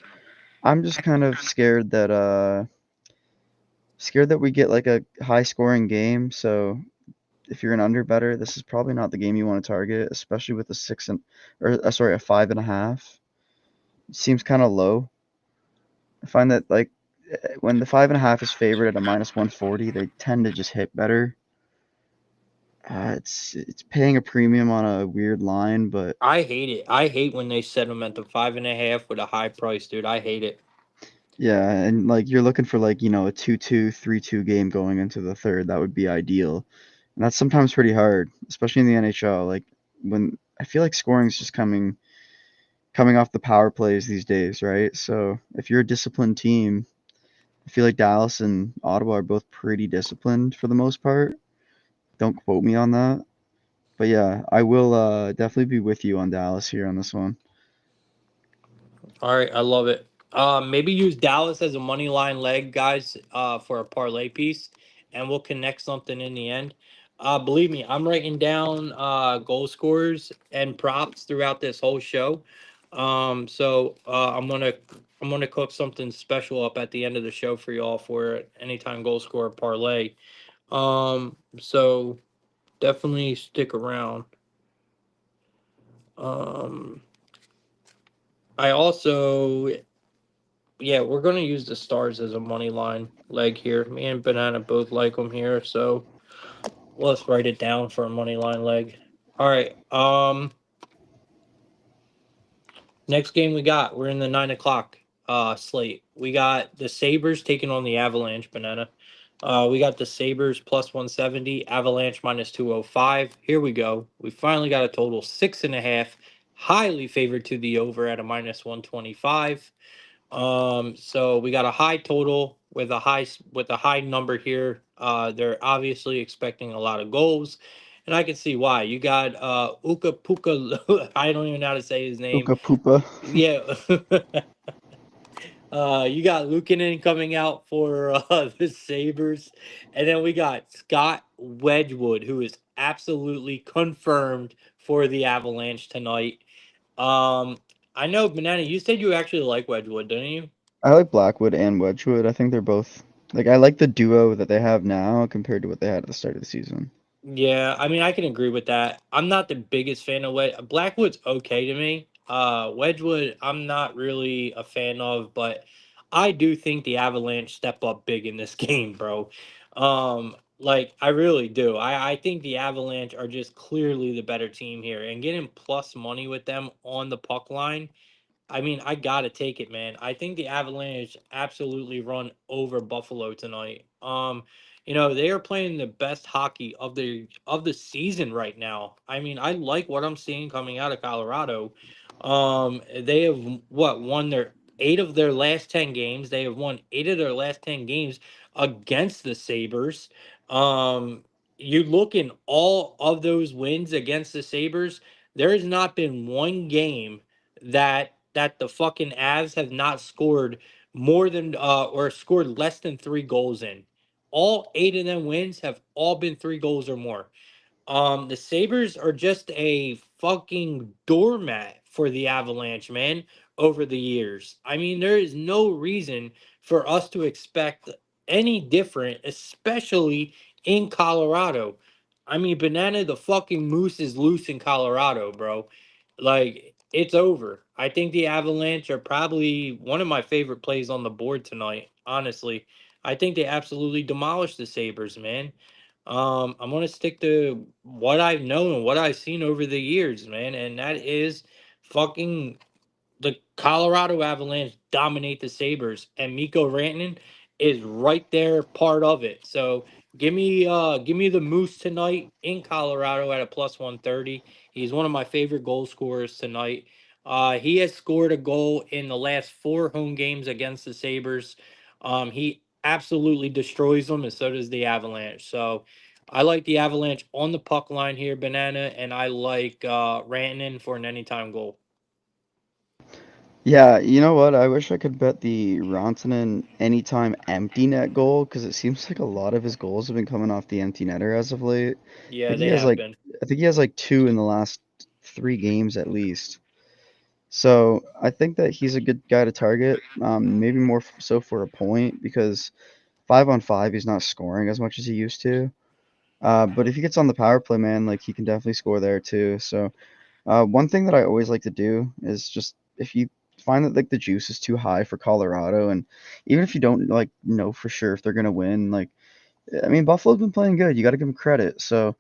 I'm just kind of scared that we get like a high scoring game. So if you're an under better, this is probably not the game you want to target, especially with a a 5.5. It seems kind of low. I find that like when the 5.5 is favored at a -140, they tend to just hit better. It's paying a premium on a weird line, but I hate it. I hate when they set them at the 5.5 with a high price, dude. I hate it. yeah, and like you're looking for like, a 2-2, 3-2 game going into the third. That would be ideal. And that's sometimes pretty hard, especially in the NHL. Like when I feel like scoring is just coming off the power plays these days, right? So if you're a disciplined team, I feel like Dallas and Ottawa are both pretty disciplined for the most part. Don't quote me on that. But yeah, I will definitely be with you on Dallas here on this one. All right, I love it. Maybe use Dallas as a money line leg, guys, for a parlay piece, and we'll connect something in the end. Believe me, I'm writing down goal scorers and props throughout this whole show. So I'm gonna cook something special up at the end of the show for y'all for anytime goal scorer parlay. So definitely stick around. Um, I also Yeah, we're gonna use the Stars as a money line leg here. Me and Banana both like them here, so let's write it down for a money line leg. All right. Next game we're in the 9 o'clock slate. We got the Sabres taking on the Avalanche. Banana. We got the Sabres plus 170, Avalanche minus 205. Here we go. We finally got a total 6.5. Highly favored to the over at a minus 125. So we got a high total with a high number here. They're obviously expecting a lot of goals, and I can see why. You got Uka Puka. I don't even know how to say his name. Puka Poopa. Yeah. You got Luukkonen coming out for the Sabres, and then we got Scott Wedgwood, who is absolutely confirmed for the Avalanche tonight. Um, I know, Banana. You said you actually like Wedgwood, didn't you? I like Blackwood and Wedgwood. I think they're both like I like the duo that they have now compared to what they had at the start of the season. Yeah, I mean, I can agree with that. I'm not the biggest fan of Blackwood's okay to me. Wedgwood, I'm not really a fan of, but I do think the Avalanche step up big in this game, bro. Like I really do. I think the Avalanche are just clearly the better team here, and getting plus money with them on the puck line, I mean, I gotta take it, man. I think the Avalanche absolutely run over Buffalo tonight. They are playing the best hockey of the season right now. I mean, I like what I'm seeing coming out of Colorado. They have won their 8 of their last 10 games. They have won 8 of their last 10 games against the Sabres. Um, you look in all of those wins against the Sabres, there has not been one game that the fucking Avs have not scored more than or scored less than 3 goals in. All 8 of them wins have all been 3 goals or more. The Sabres are just a fucking doormat for the Avalanche, man, over the years. I mean, there is no reason for us to expect any different, especially in Colorado. I mean, Banana, the fucking moose is loose in Colorado, bro. Like, it's over. I think the Avalanche are probably one of my favorite plays on the board tonight, honestly. I think they absolutely demolished the Sabres, man. I'm gonna stick to what I've known and what I've seen over the years, man, and that is fucking the Colorado Avalanche dominate the Sabres, and Miko Rantanen is right there, part of it. So give me the Moose tonight in Colorado at a plus 130. He's one of my favorite goal scorers tonight. He has scored a goal in the last 4 home games against the Sabres. He absolutely destroys them, and so does the Avalanche. So I like the Avalanche on the puck line here, Banana, and I like Rantanen for an anytime goal. Yeah, you know what? I wish I could bet the Rantanen anytime empty net goal because it seems like a lot of his goals have been coming off the empty netter as of late. I Yeah, think he they has have like been. I think he has like two in the last 3 games at least. So I think that he's a good guy to target. Maybe more so for a point because 5 on 5 he's not scoring as much as he used to. But if he gets on the power play, man, like he can definitely score there too. So one thing that I always like to do is just if you find that like the juice is too high for Colorado, and even if you don't like know for sure if they're gonna win, like I mean Buffalo's been playing good. You got to give them credit. So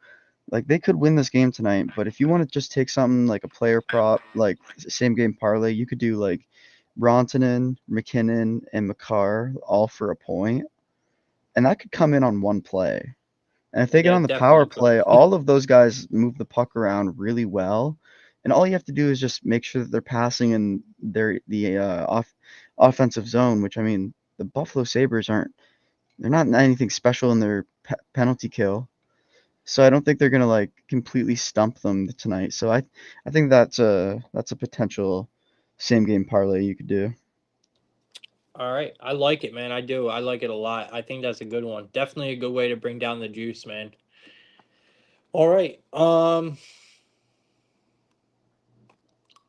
like they could win this game tonight, but if you want to just take something like a player prop, like same game parlay, you could do like Rantanen, McKinnon, and McCarr all for a point, and that could come in on one play. And if they get on That the power definitely could. play, all of those guys move the puck around really well. And all you have to do is just make sure that they're passing in the offensive zone, which I mean, the Buffalo Sabres aren't they're not anything special in their penalty kill. So I don't think they're gonna like completely stump them tonight. So I think that's a potential same game parlay you could do. All right. I like it, man. I do. I like it a lot. I think that's a good one. Definitely a good way to bring down the juice, man. All right.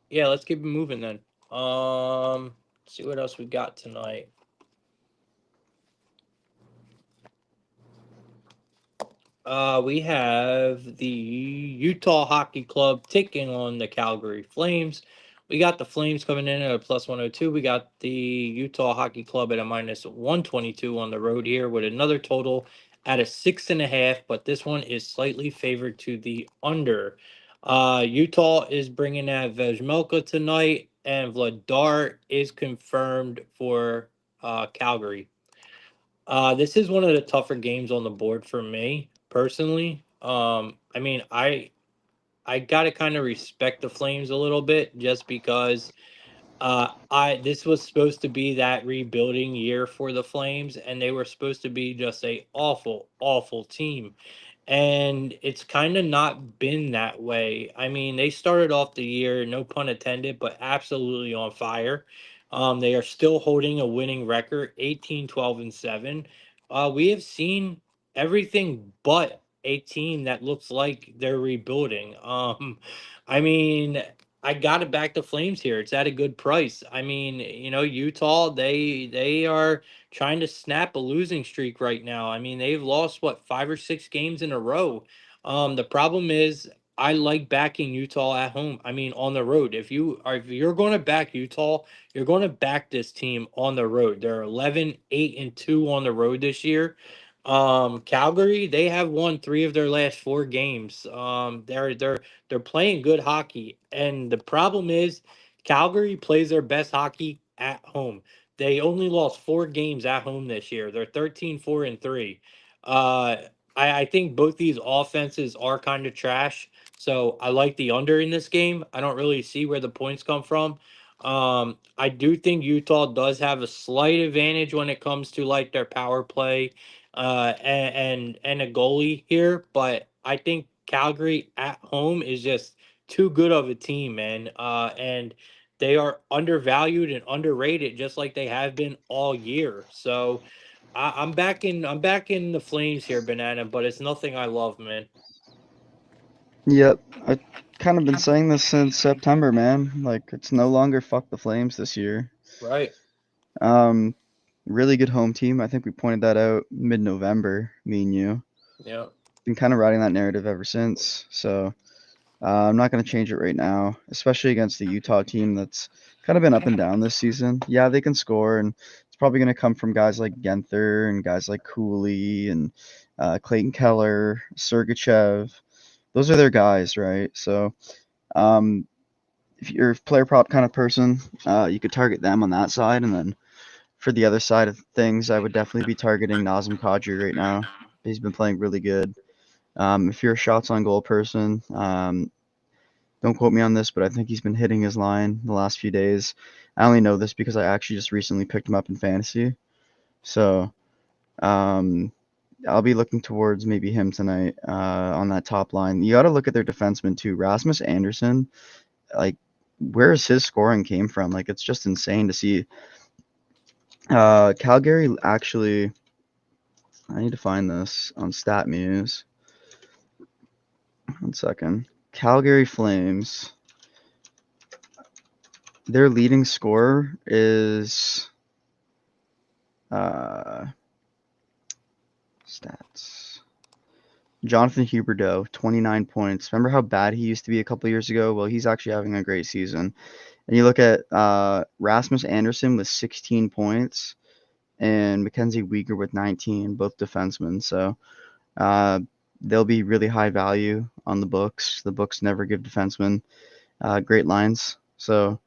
Yeah, let's keep it moving then. See what else we got tonight. We have the Utah Hockey Club taking on the Calgary Flames. We got the Flames coming in at a plus 102. We got the Utah Hockey Club at a minus 122 on the road here with another total at a 6.5, but this one is slightly favored to the under. Utah is bringing at Vejmelka tonight, and Vladar is confirmed for Calgary. This is one of the tougher games on the board for me personally. I mean, I gotta kind of respect the Flames a little bit just because I this was supposed to be that rebuilding year for the Flames, and they were supposed to be just a awful, awful team. And it's kind of not been that way. I mean, they started off the year, no pun intended, but absolutely on fire. They are still holding a winning record, 18, 12, and 7. We have seen everything but a team that looks like they're rebuilding. I mean, I got to back the Flames here. It's at a good price. I mean, Utah, they are trying to snap a losing streak right now. I mean, they've lost what 5 or 6 games in a row. The problem is I like backing Utah at home. I mean, on the road. If you're going to back Utah, you're going to back this team on the road. They're 11-8-2 on the road this year. Calgary, they have won 3 of their last 4 games. They're playing good hockey, and the problem is Calgary plays their best hockey at home. They only lost 4 games at home this year. They're 13-4-3. Uh, I think both these offenses are kind of trash. So I like the under in this game. I don't really see where the points come from. I do think Utah does have a slight advantage when it comes to like their power play, and a goalie here, but I think Calgary at home is just too good of a team, man. And they are undervalued and underrated, just like they have been all year. So I'm back in the Flames here, Banana, but it's nothing I love, man. Yep, I kind of been saying this since September, man. Like it's no longer fuck the Flames this year. Right. Um, really good home team. I think we pointed that out mid-November, me and you. Yeah. Been kind of riding that narrative ever since. So I'm not going to change it right now, especially against the Utah team that's kind of been up and down this season. Yeah, they can score, and it's probably going to come from guys like Genther and guys like Cooley and Clayton Keller, Sergachev. Those are their guys, right? So um, if you're a player prop kind of person, you could target them on that side, and then for the other side of things, I would definitely be targeting Nazem Kadri right now. He's been playing really good. If you're a shots on goal person, don't quote me on this, but I think he's been hitting his line the last few days. I only know this because I actually just recently picked him up in fantasy. So um, I'll be looking towards maybe him tonight on that top line. You got to look at their defensemen too. Rasmus Anderson, like, where is his scoring came from? Like, it's just insane to see. Calgary actually, I need to find this on StatMuse. 1 second. Calgary Flames. Their leading scorer is uh, stats. Jonathan Huberdeau, 29 points. Remember how bad he used to be a couple years ago? Well, he's actually having a great season. And you look at Rasmus Anderson with 16 points and Mackenzie Weegar with 19, both defensemen. So uh, they'll be really high value on the books. The books never give defensemen great lines. So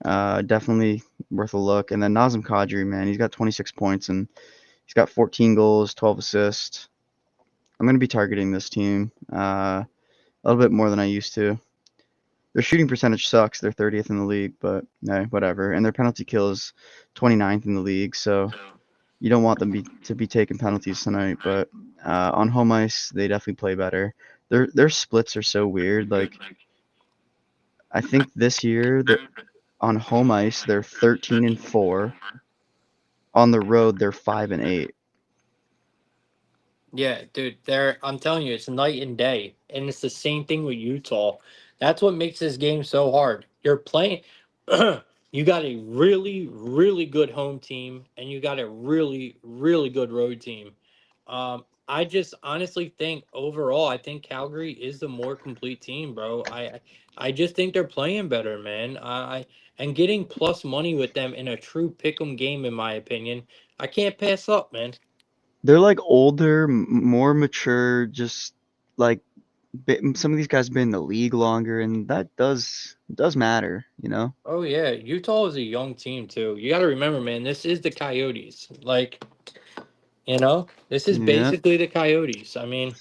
definitely worth a look. And then Nazem Kadri, man, he's got 26 points and he's got 14 goals, 12 assists. I'm going to be targeting this team a little bit more than I used to. Their shooting percentage sucks. They're 30th in the league, but whatever. And their penalty kill is 29th in the league, so you don't want them to be taking penalties tonight. But on home ice, they definitely play better. Their splits are so weird. Like I think this year that on home ice they're 13-4. On the road they're 5-8. Yeah, dude, I'm telling you, it's night and day. And it's the same thing with Utah. That's what makes this game so hard. You're playing you got a really, really good home team and you got a really, really good road team. I just honestly think overall, I think Calgary is the more complete team, bro. I just think they're playing better, man. And getting plus money with them in a true pick'em game, in my opinion, I can't pass up, man. They're like older, more mature, just like some of these guys have been in the league longer, and that does matter, you know. Oh yeah, Utah is a young team too. You got to remember, man, this is the Coyotes. Like This is Yeah. basically the Coyotes. I mean,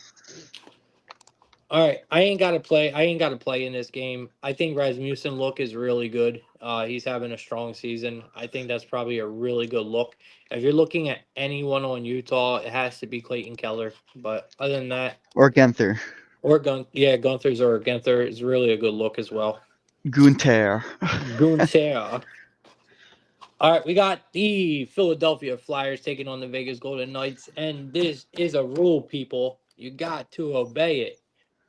all right, I ain't got to play. I ain't got to play in this game. I think Rasmussen look is really good. He's having a strong season. I think that's probably a really good look. If you're looking at anyone on Utah, it has to be Clayton Keller. But other than that, Or Genther. Gunther's or Gunther is really a good look as well. Gunther. Gunther. All right, we got the Philadelphia Flyers taking on the Vegas Golden Knights, and this is a rule, people. You got to obey it.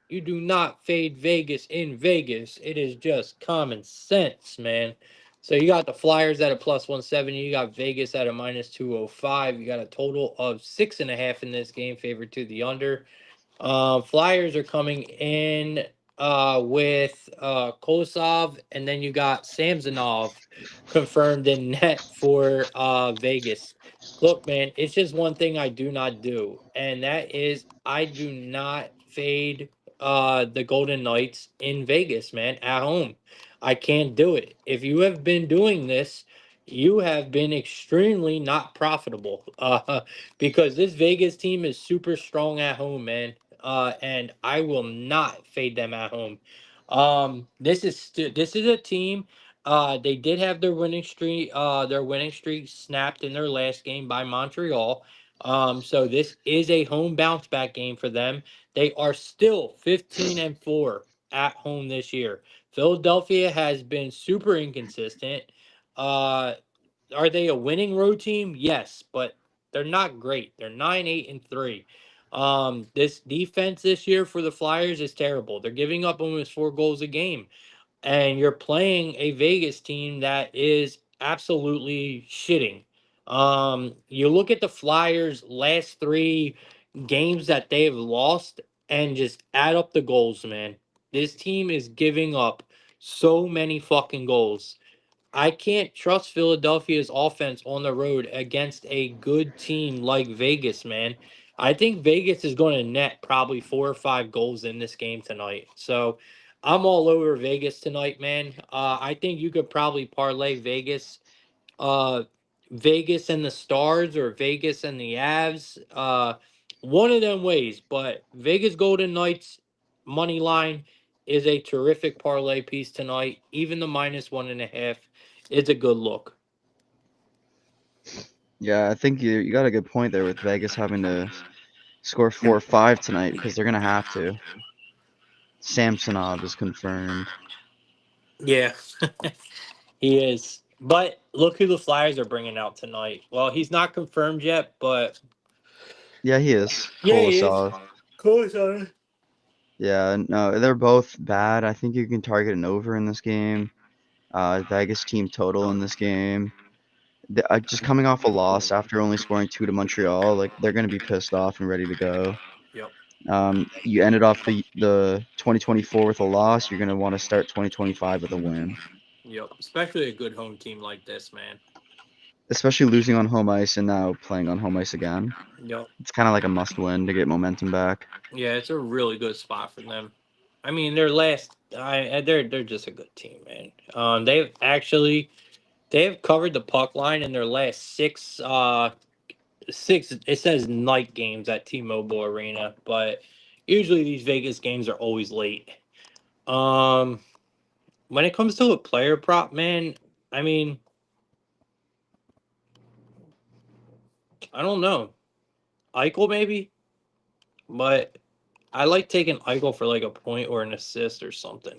You do not fade Vegas in Vegas. It is just common sense, man. So you got the Flyers at a plus 170. You got Vegas at a minus 205. You got a total of 6.5 in this game, favored to the under. Flyers are coming in with Kosov, and then you got Samsonov confirmed in net for Vegas. Look, man, it's just one thing I do not do, and that is I do not fade the Golden Knights in Vegas, man, at home. I can't do it. If you have been doing this, you have been extremely not profitable. Because this Vegas team is super strong at home, man. And I will not fade them at home. This is a team. They did have their winning streak. Their winning streak snapped in their last game by Montreal. So this is a home bounce back game for them. They are still 15-4 at home this year. Philadelphia has been super inconsistent. Uh, are they a winning road team? Yes, but they're not great. They're 9-8-3. This defense this year for the Flyers is terrible. They're giving up almost 4 goals a game, and you're playing a Vegas team that is absolutely shitting. You look at the Flyers' last 3 games that they've lost, and just add up the goals, man. This team is giving up so many fucking goals. I can't trust Philadelphia's offense on the road against a good team like Vegas, man. I think Vegas is going to net probably 4 or 5 goals in this game tonight. So I'm all over Vegas tonight, man. I think you could probably parlay uh, Vegas and the Stars or Vegas and the Avs. One of them ways, but Vegas Golden Knights money line is a terrific parlay piece tonight. Even the minus 1.5 is a good look. Yeah, I think you got a good point there with Vegas having to score 4 or 5 tonight because they're gonna have to. Samsonov is confirmed. Yeah, he is. But look who the Flyers are bringing out tonight. Well, he's not confirmed yet, but Yeah, he is. yeah, he is. Kolosov. Cool, son. Yeah, no, they're both bad. I think you can target an over in this game. Vegas team total in this game. Just coming off a loss after only scoring 2 to Montreal, like they're gonna be pissed off and ready to go. Yep. You ended off the 2024 with a loss. You're gonna want to start 2025 with a win, Yep. Especially a good home team like this, man. especially losing on home ice and now playing on home ice again. Yep. It's kind of like a must win to get momentum back. Yeah, it's a really good spot for them. I mean, their last, they're just a good team, man. They've covered the puck line in their last six. It says night games at T-Mobile Arena, but usually these Vegas games are always late. Um, when it comes to a player prop, man, I mean, I don't know, Eichel maybe, but I like taking Eichel for like a point or an assist or something.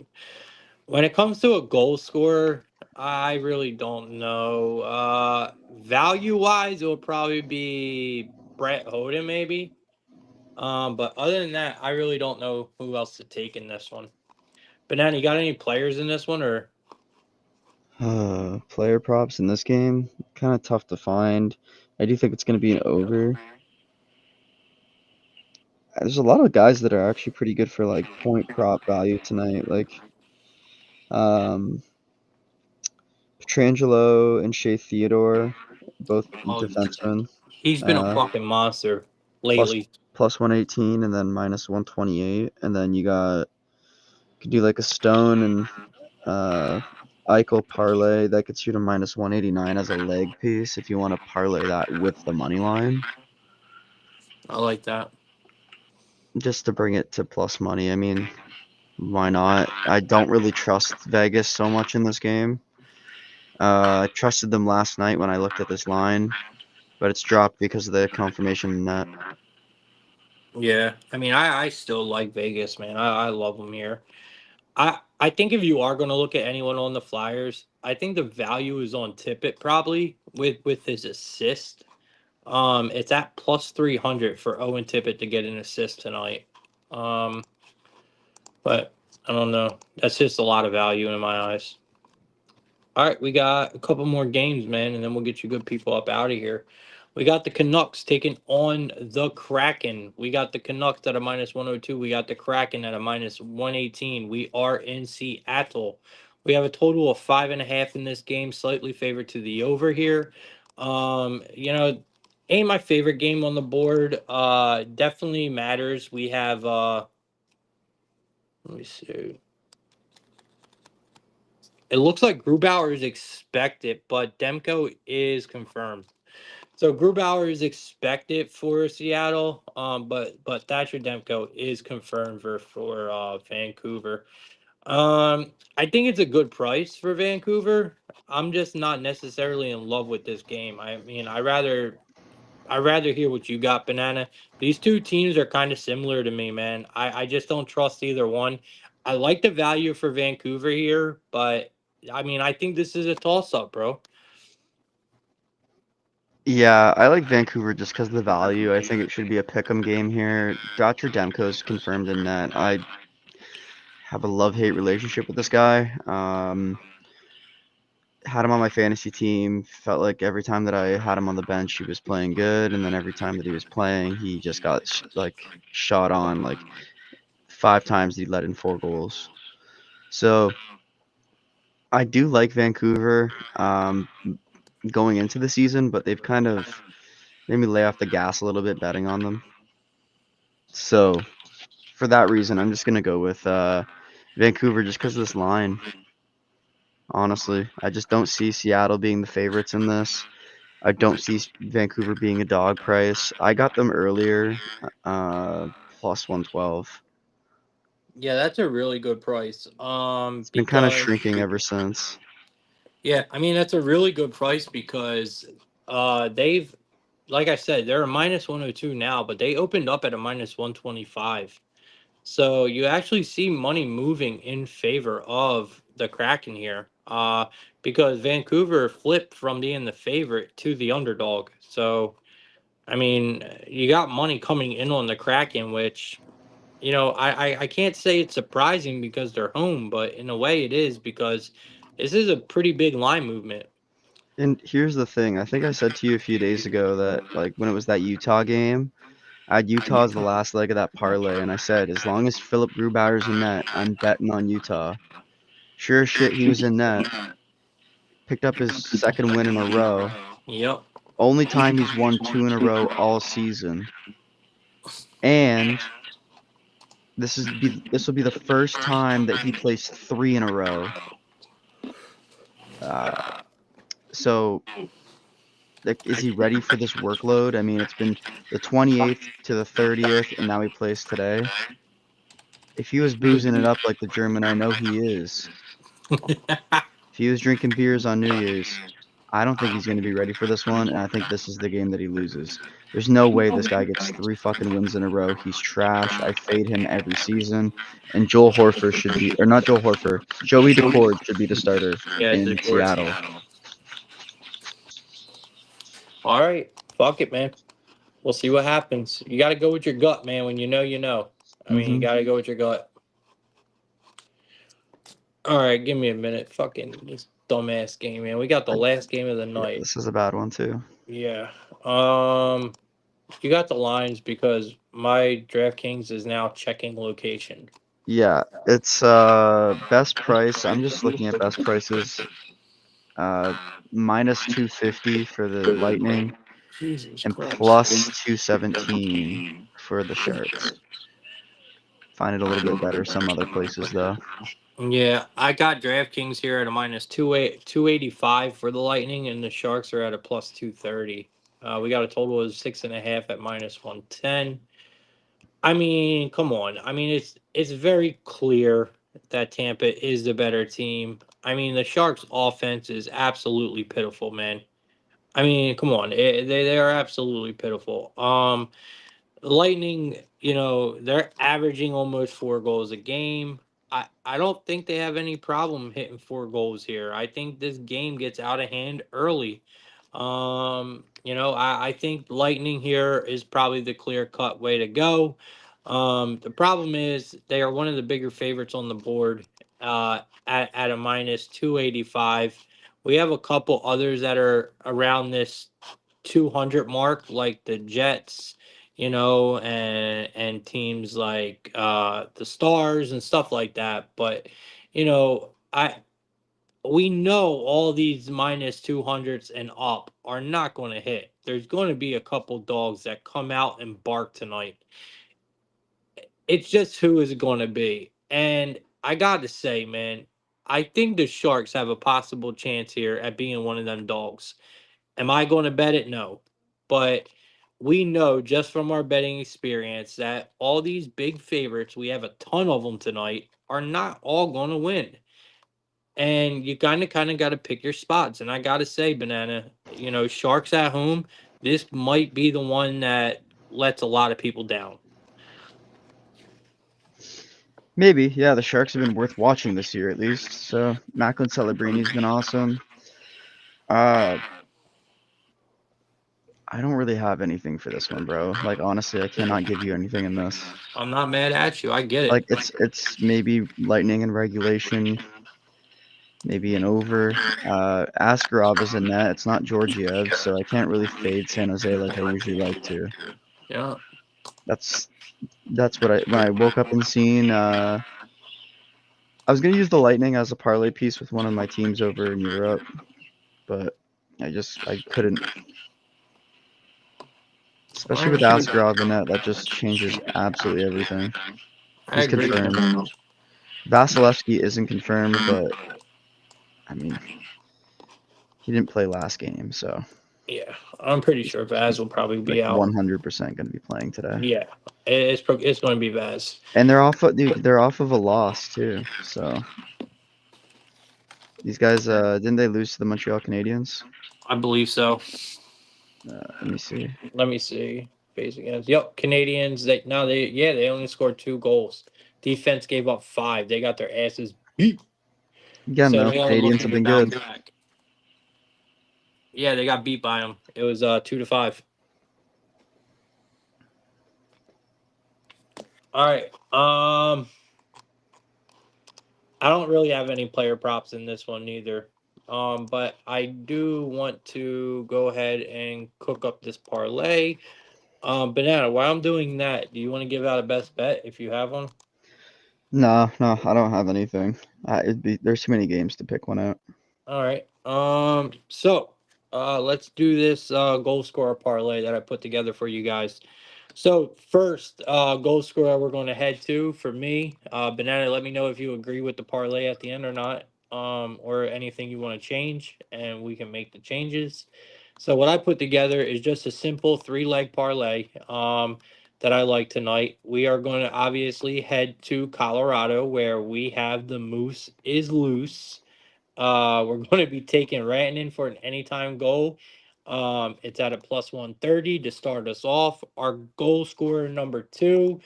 When it comes to a goal scorer, I really don't know. Value wise, it would probably be Brett Hoden, maybe. But other than that, I really don't know who else to take in this one. Banana, you got any players in this one, or Player props in this game, kind of tough to find. I do think it's gonna be an over. There's a lot of guys that are actually pretty good for like point prop value tonight, like um, Petrangelo and Shea Theodore, both oh, defensemen. he's been a Uh, fucking monster plus lately. plus 118 and then minus 128, and then could do like a Stone and uh, Eichel parlay that gets you to minus 189 as a leg piece if you want to parlay that with the money line. I like that. just to bring it to plus money. I mean, why not? I don't really trust Vegas so much in this game. I trusted them last night when I looked at this line, but it's dropped because of the confirmation in that. Yeah, I mean, I still like Vegas, man. I love them here. I think if you are going to look at anyone on the Flyers, I think the value is on Tippett probably with his assist. It's at plus 300 for Owen Tippett to get an assist tonight. Um, but I don't know. That's just a lot of value in my eyes. All right, we got a couple more games, man, and then we'll get you good people up out of here. We got the Canucks taking on the Kraken. We got the Canucks at a minus 102. We got the Kraken at a minus 118. We are in Seattle. We have a total of 5.5 in this game, slightly favored to the over here. Ain't my favorite game on the board. Definitely matters. We have let me see. It looks like Grubauer is expected, but Demko is confirmed. So Grubauer is expected for Seattle, but Thatcher Demko is confirmed for Vancouver. I think it's a good price for Vancouver. I'm just not necessarily in love with this game. I mean, I rather hear what you got, Banana. These two teams are kind of similar to me, man. I just don't trust either one. I like the value for Vancouver here, but I mean, I think this is a toss up, bro. Yeah, I like Vancouver just because of the value. I think it should be a pick'em game here. Dr. Demko's confirmed in net. I have a love-hate relationship with this guy. Had him on my fantasy team. Felt like every time that I had him on the bench, he was playing good, and then every time that he was playing, he just got shot on. Like 5 times he let in 4 goals. So I do like Vancouver going into the season, but they've kind of made me lay off the gas a little bit betting on them. So for that reason, I'm just gonna go with Vancouver just because of this line. Honestly, I just don't see Seattle being the favorites in this. I don't see Vancouver being a dog price. I got them earlier, plus 112. Yeah, that's a really good price. It's been kind of Because shrinking ever since. yeah, I mean that's a really good price because they've like I said, they're a minus 102 now, but they opened up at a minus 125. So you actually see money moving in favor of the Kraken here. Because Vancouver flipped from being the favorite to the underdog. So I mean, you got money coming in on the Kraken, which I can't say it's surprising because they're home, but in a way it is because this is a pretty big line movement. And here's the thing. I think I said to you a few days ago that like when it was that Utah game, I had Utah as the last leg of that parlay, and I said as long as Philip Grubauer's in net, I'm betting on Utah. Sure as shit, he was in net. Picked up his second win in a row. Yep. Only time he's won 2 in a row all season. And this will be the first time that he placed 3 in a row. Uh, so like, is he ready for this workload? I mean, it's been the 28th to the 30th, and now he plays today. If he was boozing it up like the German I know he is, if he was drinking beers on New Year's, I don't think he's going to be ready for this one, and I think this is the game that he loses. There's no way this guy gets 3 fucking wins in a row. He's trash. I fade him every season, and Joel Horfer should be, or not Joel Horfer, Joey Daccord should be the starter Yeah, it's in of course. Seattle. All right. Fuck it, man. We'll see what happens. You got to go with your gut, man. When you know, you know. I mean, you Hmm. got to go with your gut. All right, give me a minute. Fucking this dumbass game, man. We got the last game of the Yeah, night. this is a bad one too. Yeah. You got the lines because my DraftKings is now checking location. Yeah, it's best price. I'm just looking at best prices. Uh, minus 250 for the Lightning Jesus and Christ. plus 217 for the Sharks. Find it a little bit better some other places though. Yeah, I got DraftKings here at a minus 285 for the Lightning, and the Sharks are at a plus 230. We got a total of 6.5 at -110. I mean, come on. I mean, it's very clear that Tampa is the better team. I mean, the Sharks' offense is absolutely pitiful, man. I mean, come on, they are absolutely pitiful. Lightning, they're averaging almost 4 goals a game. I don't think they have any problem hitting 4 goals here. I think this game gets out of hand early. I think Lightning here is probably the clear cut way to go. The problem is they are one of the bigger favorites on the board at a -285. We have a couple others that are around this 200 mark, like the Jets, and teams like the Stars and stuff like that. But I we know all these -200s and up are not going to hit. There's going to be a couple dogs that come out and bark tonight. It's just who is it going to be? And I got to say, man, I think the Sharks have a possible chance here at being one of them dogs. Am I going to bet it? No. But we know just from our betting experience that all these big favorites, we have a ton of them tonight, are not all going to win. And you kind of got to pick your spots. And I got to say, Banana, Sharks at home, this might be the one that lets a lot of people down. Maybe, yeah. The Sharks have been worth watching this year at least. So Macklin Celebrini's been awesome. Uh, I don't really have anything for this one, bro. Like honestly, I cannot give you anything in this. I'm not mad at you. I get Like it. it's maybe Lightning in regulation, maybe an over. Askarov is in net. It's not Georgiev, so I can't really fade San Jose like I usually like to. Yeah. That's that's what I when I woke up and seen. I was gonna use the Lightning as a parlay piece with one of my teams over in Europe, but I couldn't. All Especially with right. Askarov in net, that just changes absolutely everything. I He's agree. confirmed. Vasilevsky isn't confirmed, but I mean he didn't play last game, so Yeah, I'm pretty he's sure Vaz he's will probably like be out. 100% gonna be playing today. Yeah, it's going to be Vaz. And they're off of a loss too. So these guys didn't they lose to the Montreal Canadiens? I believe so. Let me see. Let me see. Face against. Yep, Canadians. They only scored 2 goals. Defense gave up 5. They got their asses beat. Again So though, they are Canadians looking have to been bounce good. back. Yeah, they got beat by them. It was 2-5. All right. I don't really have any player props in this one either. But I do want to go ahead and cook up this parlay. Banana, while I'm doing that, do you want to give out a best bet if you have one? No, no, I don't have anything. There's too many games to pick one out. All right. Let's do this goal scorer parlay that I put together for you guys. So first goal scorer we're going to head to for me. Banana, let me know if you agree with the parlay at the end or not, or anything you want to change, and we can make the changes. So what I put together is just a simple 3-leg parlay that I like tonight. We are going to obviously head to Colorado where we have the Moose is loose. We're going to be taking Rantanen for an anytime goal. It's at a +130 to start us off. Our goal scorer number 2,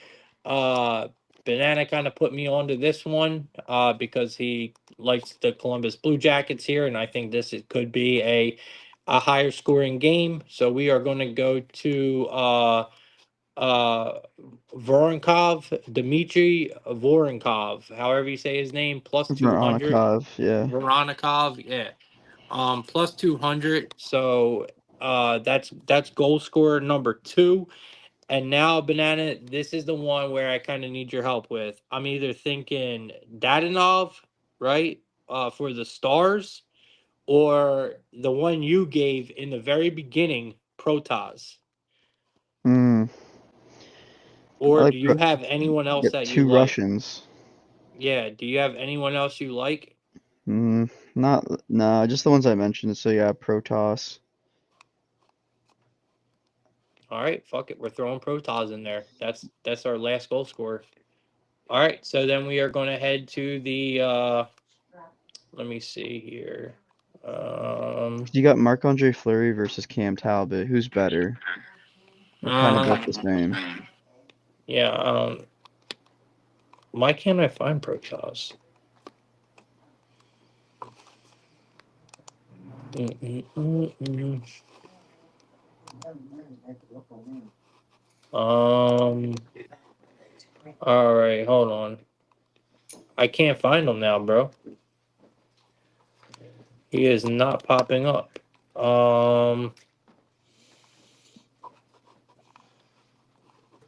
uh, Banana kind of put me onto this one because he likes the Columbus Blue Jackets here, and I think could be a higher scoring game. So we are going to go to uh, Voronkov, Dmitry Voronkov, however you say his name, +200. Veronikov, yeah. Voronkov, yeah. +200. So that's goal scorer number 2. And now, Banana, this is the one where I kind of need your help with. I'm either thinking Dadanov, right? For the Stars, or the one you gave in the very beginning, Protas. Mm, I Or do like you have anyone else get that you two like? Russians. Yeah, do you have anyone else you like? Not no, just the ones I mentioned. So yeah, Protoss. All right, fuck it. We're throwing Protoss in there. That's our last goal scorer. All right, so then we are going to head to the. Let me see here. You got Marc-Andre Fleury versus Cam Talbot. Who's better? They're kind of both the um, same. yeah. Why can't I find Protoss? Mm-mm-mm-mm. Um. All right, hold on. I can't find him now, bro. He is not popping up. Um,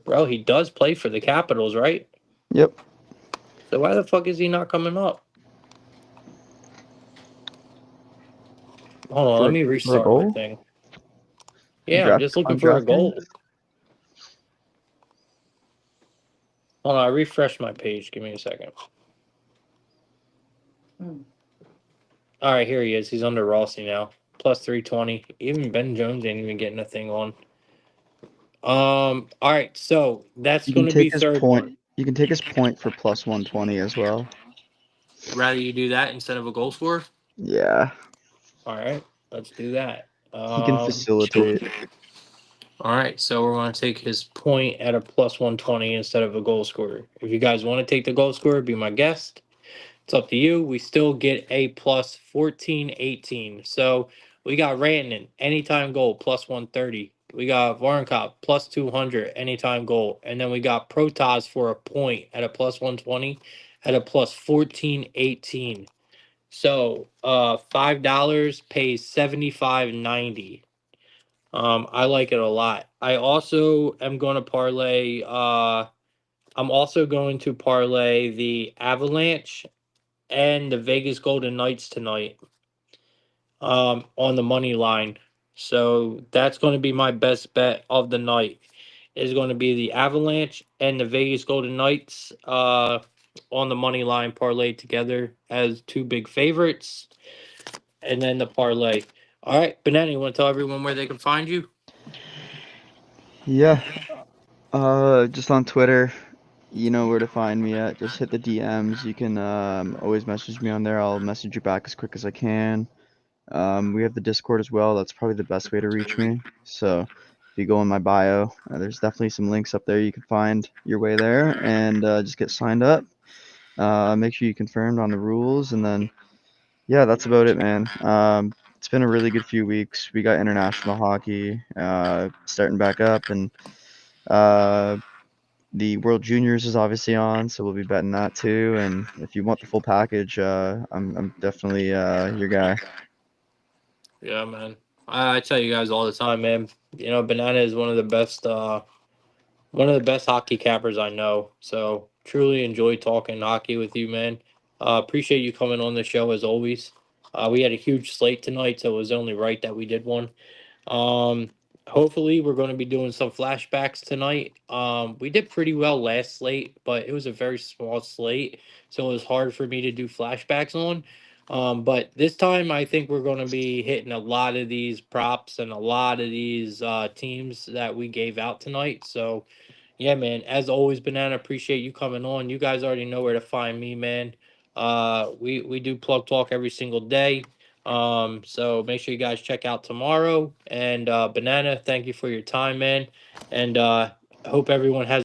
bro, he does play for the Capitals, right? Yep. So why the fuck is he not coming up? Hold on, let For me for a restart my goal? thing. On Yeah, I'm just looking on for a DraftKings? goal. Hold on, I refreshed my page. Give me a second. All right, here he is. He's under Rossi now. Plus 320. Even Ben Jones ain't even getting a thing on. All right, so that's You can going to be take his third point. one. You can take his point for plus 120 as well. Rather you do that instead of a goal scorer? Yeah, All right, let's do that. he can facilitate. All right, so we're going to take his point at a plus 120 instead of a goal scorer. If you guys want to take the goal scorer, be my guest. It's up to you. We still get a plus 1418. So we got Rantanen, anytime goal, plus 130. We got Varankov, plus 200, anytime goal. And then we got Protas for a point at a plus 120 at a plus 1418. So $5 pays 75.90. I like it a lot. I also am going to parlay. I'm also going to parlay the Avalanche and the Vegas Golden Knights tonight. On the money line. So that's going to be my best bet of the night. Is going to be the Avalanche and the Vegas Golden Knights. On the money line parlay together as two big favorites, and then the parlay. All right, Banana, you want to tell everyone where they can find you? Yeah. Just on Twitter. You know where to find me at. Just hit the DMs. You can always message me on there. I'll message you back as quick as I can. We have the Discord as well. That's probably the best way to reach me. So if you go in my bio, there's definitely some links up there you can find your way there and just get signed up. Make sure you confirmed on the rules, and then yeah, that's about it, man. It's been a really good few weeks. We got international hockey starting back up, and uh, the World Juniors is obviously on, so we'll be betting that too. And if you want the full package, I'm definitely your guy. Yeah, man. I tell you guys all the time, man. You know, Banana is one of the best hockey cappers I know. So truly enjoy talking hockey with you, man. Appreciate you coming on the show as always. We had a huge slate tonight, so it was only right that we did one. Um, Hopefully we're going to be doing some flashbacks tonight. We did pretty well last slate, but it was a very small slate, so it was hard for me to do flashbacks on. But this time I think we're going to be hitting a lot of these props and a lot of these teams that we gave out tonight. So yeah, man. As always, Banana, appreciate you coming on. You guys already know where to find me, man. We do plug talk every single day. So make sure you guys check out tomorrow. And Banana, thank you for your time, man. And hope everyone has